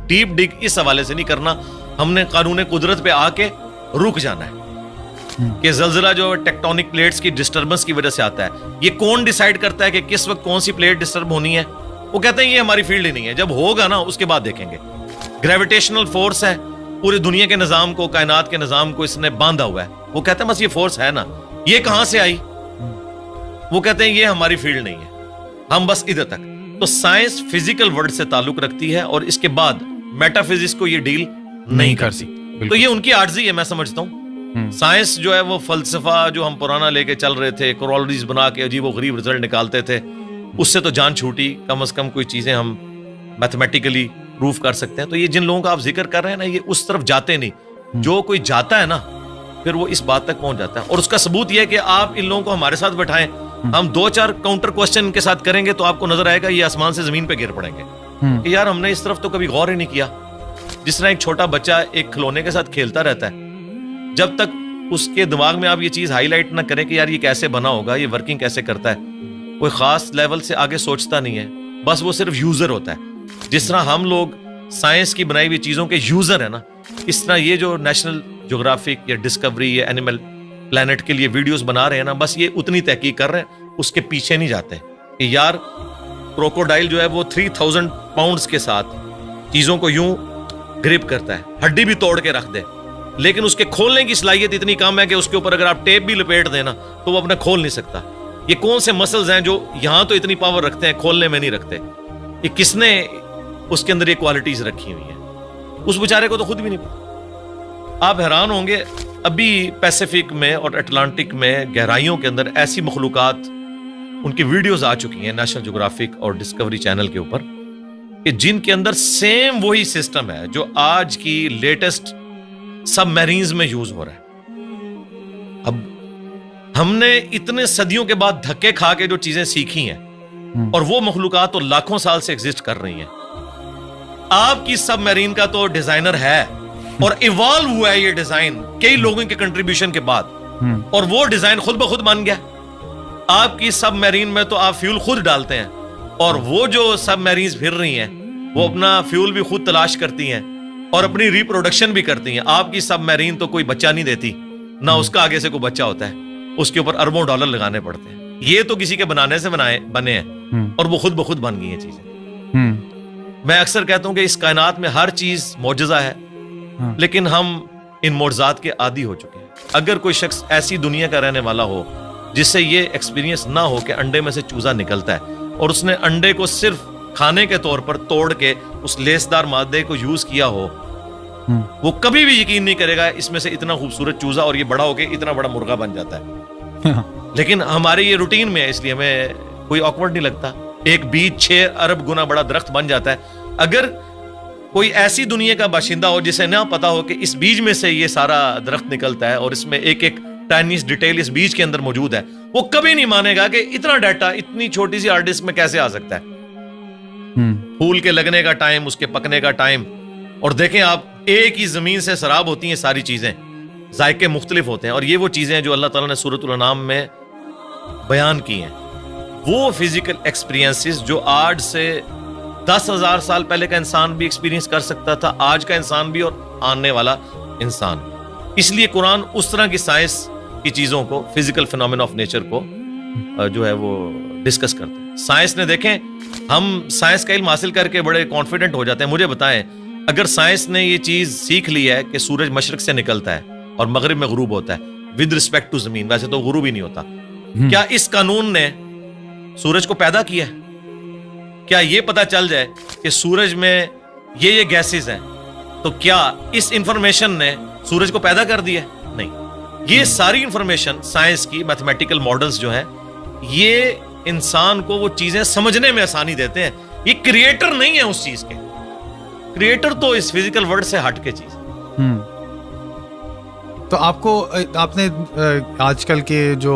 ڈیپ ڈگ اس حوالے سے نہیں کرنا، ہم نے قانون قدرت پہ آ کے رک جانا ہے کہ زلزلہ جو ٹیکٹونک پلیٹس کی ڈسٹربنس کی وجہ سے آتا ہے، یہ کون ڈیسائیڈ کرتا ہے کہ کس وقت کون سی پلیٹ ڈسٹرب ہونی ہے؟ وہ کہتے ہیں یہ ہماری فیلڈ ہی نہیں ہے، جب ہوگا نا اس کے بعد دیکھیں گے. گریویٹیشنل فورس ہے، پوری دنیا کے نظام کو، کائنات کے نظام کو اس نے باندھا ہوا ہے. وہ کہتے ہیں بس یہ فورس ہے نا، یہ کہاں سے آئی؟ وہ کہتے ہیں یہ ہماری فیلڈ نہیں ہے، ہم بس ادھر تک. تو سائنس فزیکل ورلڈ سے تعلق رکھتی ہے اور اس کے بعد میٹا فزکس کو یہ ڈیل نہیں کرتی. تو یہ ان کی عاجزی ہے، میں سمجھتا ہوں. سائنس جو ہے وہ فلسفہ جو ہم پرانا لے کے چل رہے تھے، کورولریز بنا کے عجیب و غریب رزلٹ نکالتے تھے، اس سے تو جان چھوٹی. کم از کم کوئی چیزیں ہم میتھمیٹیکلی پروف کر سکتے ہیں. تو یہ جن لوگوں کا آپ ذکر کر رہے ہیں نا، یہ اس طرف جاتے نہیں. جو کوئی جاتا ہے نا پھر وہ اس بات تک پہنچ جاتا ہے. اور اس کا ثبوت یہ ہے کہ آپ ان لوگوں کو ہمارے ساتھ بٹھائیں، ہم 2-4 کاؤنٹر کوسچن ان کے ساتھ کریں گے تو آپ کو نظر آئے گا یہ آسمان سے زمین پہ گر پڑیں گے کہ یار ہم نے اس طرف تو کبھی غور ہی نہیں کیا. جس طرح ایک چھوٹا بچہ ایک کھلونے کے ساتھ کھیلتا رہتا ہے، جب تک اس کے دماغ میں آپ یہ چیز ہائی لائٹ نہ کریں کہ یار یہ کیسے بنا ہوگا، یہ ورکنگ کیسے کرتا ہے، کوئی خاص لیول سے آگے سوچتا نہیں ہے. بس وہ صرف یوزر ہوتا ہے. جس طرح ہم لوگ سائنس کی بنائی ہوئی چیزوں کے یوزر ہیں نا، اس طرح یہ جو نیشنل جغرافک یا ڈسکوری یا اینیمل پلانٹ کے لیے ویڈیوز بنا رہے ہیں نا، بس یہ اتنی تحقیق کر رہے ہیں، اس کے پیچھے نہیں جاتے کہ یار کروکوڈائل جو ہے وہ 3000 پاؤنڈز کے ساتھ چیزوں کو یوں گرپ کرتا ہے، ہڈی بھی توڑ کے رکھ دے، لیکن اس کے کھولنے کی صلاحیت اتنی کم ہے کہ اس کے اوپر اگر آپ ٹیپ بھی لپیٹ دینا تو وہ اپنا کھول نہیں سکتا. یہ کون سے مسلز ہیں جو یہاں تو اتنی پاور رکھتے ہیں, کھولنے میں نہیں رکھتے؟ یہ کس نے اس کے اندر یہ کوالٹیز رکھی ہوئی ہیں؟ اس بیچارے کو تو خود بھی نہیں پتا. آپ حیران ہوں گے, ابھی پیسیفک میں اور اٹلانٹک میں گہرائیوں کے اندر ایسی مخلوقات, ان کی ویڈیوز آ چکی ہیں نیشنل جغرافک اور ڈسکوری چینل کے اوپر, کہ جن کے اندر سیم وہی سسٹم ہے جو آج کی لیٹسٹ سب میرینز میں یوز ہو رہا ہے. اب ہم نے اتنے صدیوں کے بعد دھکے کھا کے جو چیزیں سیکھی ہیں, اور وہ مخلوقات تو لاکھوں سال سے ایگزسٹ کر رہی ہیں. آپ کی سب میرین کا تو ڈیزائنر ہے, اور ایوالو ہوا ہے یہ ڈیزائن کئی لوگوں کے کنٹریبیوشن کے بعد, اور وہ ڈیزائن خود بخود بن گیا. آپ کی سب میرین میں تو آپ فیول خود ڈالتے ہیں, اور وہ جو سب میرینز پھر رہی ہیں وہ اپنا فیول بھی خود تلاش کرتی ہیں اور اپنی ریپروڈکشن بھی کرتی ہیں. آپ کی سب میرین تو کوئی بچہ نہیں دیتی, نہ اس کا آگے سے کوئی بچہ ہوتا ہے, اس کے اوپر اربوں ڈالر لگانے پڑتے ہیں. یہ تو کسی کے بنانے سے بنے ہیں, اور وہ خود بخود بن گئی ہیں چیزیں. میں اکثر کہتا ہوں کہ اس کائنات میں ہر چیز معجزہ ہے, لیکن ہم ان معجزات کے عادی ہو چکے ہیں. اگر کوئی شخص ایسی دنیا کا رہنے والا ہو جس سے یہ ایکسپیرینس نہ ہو کہ انڈے میں سے چوزا نکلتا ہے, اور اس نے انڈے کو صرف کھانے کے طور پر توڑ کے اس لیسدار مادے کو یوز کیا ہو, وہ کبھی بھی یقین نہیں کرے گا اس میں سے اتنا خوبصورت چوزا اور یہ بڑا ہو کے اتنا بڑا مرغا بن جاتا ہے. لیکن ہمارے یہ روٹین میں ہے, اس لیے ہمیں کوئی آکورڈ نہیں لگتا. ایک بیج 6 ارب گنا بڑا درخت بن جاتا ہے. اگر کوئی ایسی دنیا کا باشندہ ہو جسے نہ پتا ہو کہ اس بیج میں سے یہ سارا درخت نکلتا ہے اور اس میں ایک ایک ٹائنیس ڈیٹیل اس بیج کے اندر موجود ہے, وہ کبھی نہیں مانے گا کہ اتنا ڈیٹا اتنی چھوٹی سی ہارڈ ڈسک میں کیسے آ سکتا ہے. پھول کے لگنے کا ٹائم, اس کے پکنے کا ٹائم, اور دیکھیں آپ ایک ہی زمین سے سراب ہوتی ہیں ساری چیزیں, ذائقے مختلف ہوتے ہیں, اور یہ وہ چیزیں ہیں جو اللہ تعالیٰ نے سورۃ الانعام میں بیان کی ہیں. وہ فزیکل ایکسپیرینسز جو آج سے 10,000 سال پہلے کا انسان بھی ایکسپیرینس کر سکتا تھا, آج کا انسان بھی اور آنے والا انسان. اس لیے قرآن اس طرح کی سائنس کی چیزوں کو, فزیکل فینومینا آف نیچر کو جو ہے وہ ڈسکس کرتے ہیں. سائنس نے, دیکھیں ہم سائنس کا علم حاصل کر کے بڑے کانفیڈنٹ ہو جاتے ہیں. مجھے بتائیں, اگر سائنس نے یہ چیز سیکھ لی ہے کہ سورج مشرق سے نکلتا ہے اور مغرب میں غروب ہوتا ہے ود رسپیکٹ ٹو زمین, ویسے تو غروب ہی نہیں ہوتا, کیا اس قانون نے سورج کو پیدا کیا ہے؟ کیا یہ پتا چل جائے کہ سورج میں یہ گیسز ہیں, تو کیا اس انفارمیشن نے سورج کو پیدا کر دیا ہے؟ نہیں. یہ ساری انفارمیشن سائنس کی میتھمیٹیکل ماڈلز جو ہیں, یہ انسان کو وہ چیزیں سمجھنے میں آسانی دیتے ہیں. یہ کریٹر نہیں ہے اس چیز کے, کریٹر تو اس فزیکل ورلڈ سے ہٹ کے چیز. تو آپ نے آج کل کے جو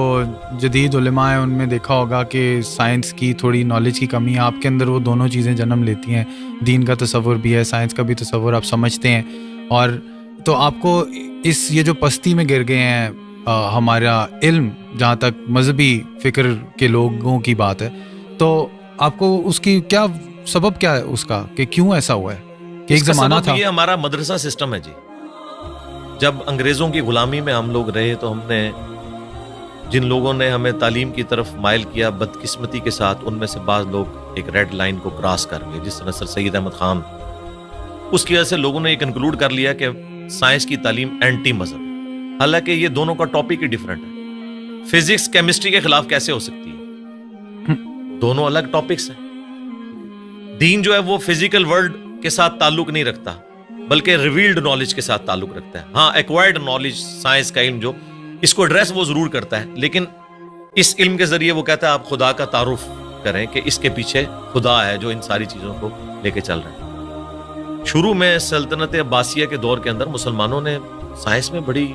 جدید علماء ہیں ان میں دیکھا ہوگا کہ سائنس کی تھوڑی نالج کی کمی ہے. آپ کے اندر وہ دونوں چیزیں جنم لیتی ہیں, دین کا تصور بھی ہے, سائنس کا بھی تصور آپ سمجھتے ہیں, اور تو آپ کو یہ جو پستی میں گر گئے ہیں ہمارا علم, جہاں تک مذہبی فکر کے لوگوں کی بات ہے, تو آپ کو اس کی کیا سبب کیا ہے اس کا, کہ کیوں ایسا ہوا ہے کہ ایک زمانہ تھا؟ یہ ہمارا مدرسہ سسٹم ہے جی. جب انگریزوں کی غلامی میں ہم لوگ رہے تو ہم نے, جن لوگوں نے ہمیں تعلیم کی طرف مائل کیا, بدقسمتی کے ساتھ ان میں سے بعض لوگ ایک ریڈ لائن کو کراس کر گئے, جس طرح سر سید احمد خان. اس کی وجہ سے لوگوں نے یہ کنکلوڈ کر لیا کہ سائنس کی تعلیم اینٹی مذہب, حالانکہ یہ دونوں کا ٹاپک ہی ڈیفرنٹ ہے. فزکس کیمسٹری کے خلاف کیسے ہو سکتی ہے؟ دونوں الگ ٹاپکس ہیں. دین جو ہے وہ فزیکل ورلڈ کے ساتھ تعلق نہیں رکھتا, بلکہ ریویلڈ نالج کے ساتھ تعلق رکھتا ہے. ہاں, ایکوائرڈ نالج, سائنس کا علم جو اس کو ایڈریس وہ ضرور کرتا ہے, لیکن اس علم کے ذریعے وہ کہتا ہے آپ خدا کا تعارف کریں کہ اس کے پیچھے خدا ہے جو ان ساری چیزوں کو لے کے چل رہا ہے. شروع میں سلطنت عباسیہ کے دور کے اندر مسلمانوں نے سائنس میں بڑی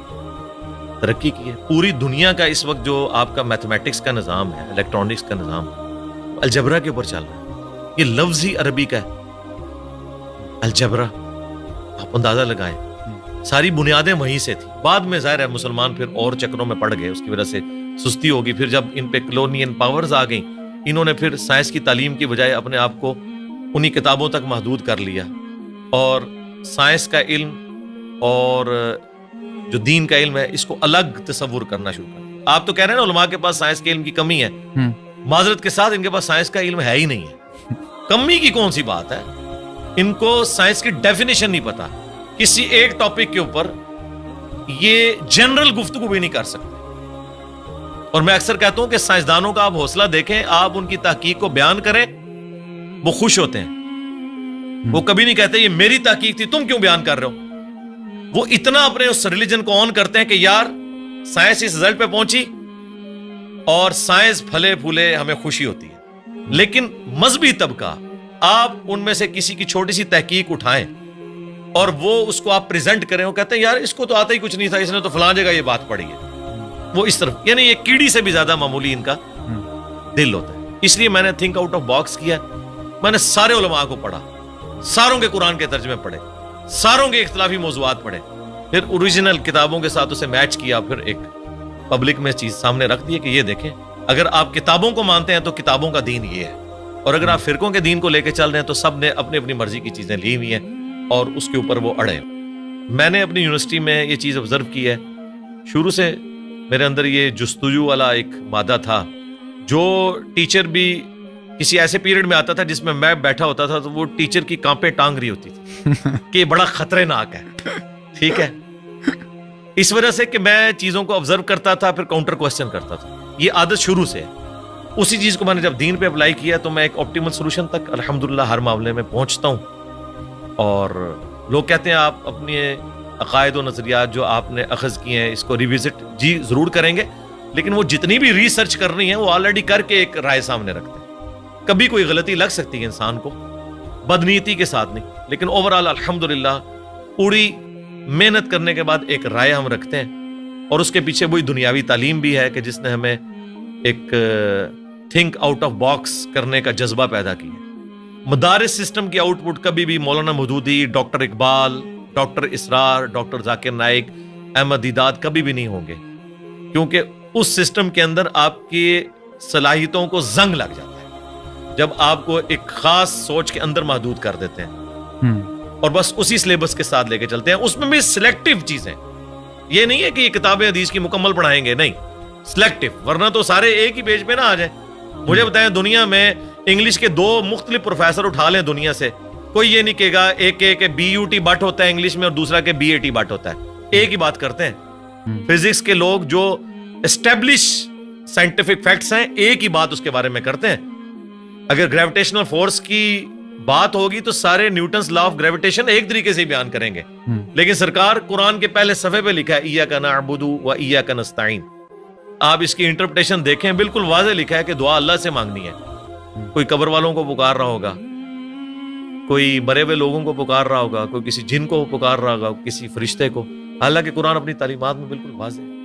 ترقی کی ہے. پوری دنیا کا اس وقت جو آپ کا میتھمیٹکس کا نظام ہے, الیکٹرانکس کا نظام, الجبرا کے اوپر چل رہا ہے. یہ لفظ ہی عربی کا ہے, الجبرا. آپ اندازہ لگائیں, ساری بنیادیں وہیں سے تھی. بعد میں ظاہر ہے مسلمان پھر اور چکروں میں پڑ گئے, اس کی وجہ سے سستی ہوگی. پھر جب ان پہ کلونین پاورز آ گئیں, انہوں نے پھر سائنس کی تعلیم کی بجائے اپنے آپ کو انہی کتابوں تک محدود کر لیا, اور سائنس کا علم اور جو دین کا علم ہے اس کو الگ تصور کرنا شروع کر. آپ تو کہہ رہے ہیں نا علماء کے پاس سائنس کے علم کی کمی ہے, معذرت کے ساتھ ان کے پاس سائنس کا علم ہے ہی نہیں ہے. کمی کی کون سی بات ہے, ان کو سائنس کی ڈیفینیشن نہیں پتا. کسی ایک ٹاپک کے اوپر یہ جنرل گفتگو بھی نہیں کر سکتے. اور میں اکثر کہتا ہوں کہ سائنسدانوں کا آپ حوصلہ دیکھیں, آپ ان کی تحقیق کو بیان کریں, وہ خوش ہوتے ہیں. وہ کبھی نہیں کہتے یہ میری تحقیق تھی, تم کیوں بیان کر رہے ہو. وہ اتنا اپنے اس ریلیجن کو آن کرتے ہیں کہ یار سائنس اس رزلٹ پہ پہنچی اور سائنس پھلے پھولے, ہمیں خوشی ہوتی ہے. لیکن مذہبی طبقہ, آپ ان میں سے کسی کی چھوٹی سی تحقیق اٹھائیں اور وہ اس کو آپ پریزنٹ کریں, وہ کہتے ہیں یار اس کو تو آتا ہی کچھ نہیں تھا, اس نے تو فلاں جگہ یہ بات پڑھی ہے. وہ اس طرف, یعنی یہ کیڑی سے بھی زیادہ معمولی ان کا دل ہوتا ہے. اس لیے میں نے تھنک آؤٹ آف باکس کیا. میں نے سارے علماء کو پڑھا, ساروں کے قرآن کے ترجمے پڑھے, ساروں کے اختلافی موضوعات پڑھے, پھر اوریجنل کتابوں کے ساتھ اسے میچ کیا, پھر ایک پبلک میں چیز سامنے رکھ دی کہ یہ دیکھیں, اگر آپ کتابوں کو مانتے ہیں تو کتابوں کا دین یہ ہے, اور اگر آپ فرقوں کے دین کو لے کے چل رہے ہیں تو سب نے اپنی اپنی مرضی کی چیزیں لی ہوئی ہیں اور اس کے اوپر وہ اڑے. میں نے اپنی یونیورسٹی میں یہ چیز آبزرو کی ہے, شروع سے میرے اندر یہ جستجو والا ایک مادہ تھا. جو ٹیچر بھی کسی ایسے پیریڈ میں آتا تھا جس میں میں بیٹھا ہوتا تھا تو وہ ٹیچر کی کانپیں ٹانگ رہی ہوتی تھی کہ یہ بڑا خطرناک ہے. ٹھیک ہے, اس وجہ سے کہ میں چیزوں کو آبزرو کرتا تھا, پھر کاؤنٹر کوسچن کرتا تھا. یہ عادت شروع سے ہے. اسی چیز کو میں نے جب دین پہ اپلائی کیا تو میں ایک آپٹیمل سولوشن تک الحمدللہ ہر معاملے میں پہنچتا ہوں. اور لوگ کہتے ہیں آپ اپنے عقائد و نظریات جو آپ نے اخذ کیے ہیں اس کو ریوزٹ, جی ضرور کریں گے, لیکن وہ جتنی بھی ریسرچ کرنی ہے وہ آلریڈی کر کے ایک رائے سامنے رکھتے ہیں. کبھی کوئی غلطی لگ سکتی ہے انسان کو, بدنیتی کے ساتھ نہیں, لیکن اوورآل الحمدللہ پوری محنت کرنے کے بعد ایک رائے ہم رکھتے ہیں. اور اس کے پیچھے وہی دنیاوی تعلیم بھی ہے کہ جس نے ہمیں ایک تھنک آؤٹ آف باکس کرنے کا جذبہ پیدا کیا. مدارس سسٹم کی آؤٹ پٹ کبھی بھی مولانا مودودی, ڈاکٹر اقبال, ڈاکٹر اسرار, ڈاکٹر ذاکر نائک, احمد دیداد کبھی بھی نہیں ہوں گے, کیونکہ اس سسٹم کے اندر آپ کی صلاحیتوں کو زنگ لگ جاتا ہے جب آپ کو ایک خاص سوچ کے اندر محدود کر دیتے ہیں اور بس اسی سلیبس کے ساتھ لے کے چلتے ہیں. اس میں بھی سلیکٹیو چیزیں, یہ نہیں ہے کہ یہ کتابیں حدیث کی مکمل پڑھائیں گے, نہیں, سلیکٹیو, ورنہ تو سارے ایک ہی پیج پہ نہ آ جائیں. مجھے بتائیں دنیا میں انگلش کے 2 مختلف پروفیسر اٹھا لیں دنیا سے, کوئی یہ نہیں کہے گا ایک کہ بی یو ٹی بٹ ہوتا ہے انگلش میں اور دوسرا کہ بی اے ٹی بٹ ہوتا ہے. ایک ہی بات کرتے ہیں. فزکس کے لوگ جو اسٹیبلش سائنٹیفک فیکٹس ہیں ایک ہی بات اس کے بارے میں کرتے ہیں. اگر گریویٹیشنل فورس کی بات ہوگی تو سارے نیوٹنز لا آف گریویٹیشن ایک طریقے سے بیان کریں گے, لیکن سرکار قرآن کے پہلے صفحے پہ لکھا ہے ایاک نعبد و ایاک نستعین. آپ اس کی انٹرپریٹیشن دیکھیں, بالکل واضح لکھا ہے کہ دعا اللہ سے مانگنی ہے. کوئی قبر والوں کو پکار رہا ہوگا, کوئی مرے ہوئے لوگوں کو پکار رہا ہوگا, کوئی کسی جن کو پکار رہا ہوگا, کسی فرشتے کو. حالانکہ قرآن اپنی تعلیمات میں بالکل واضح ہے.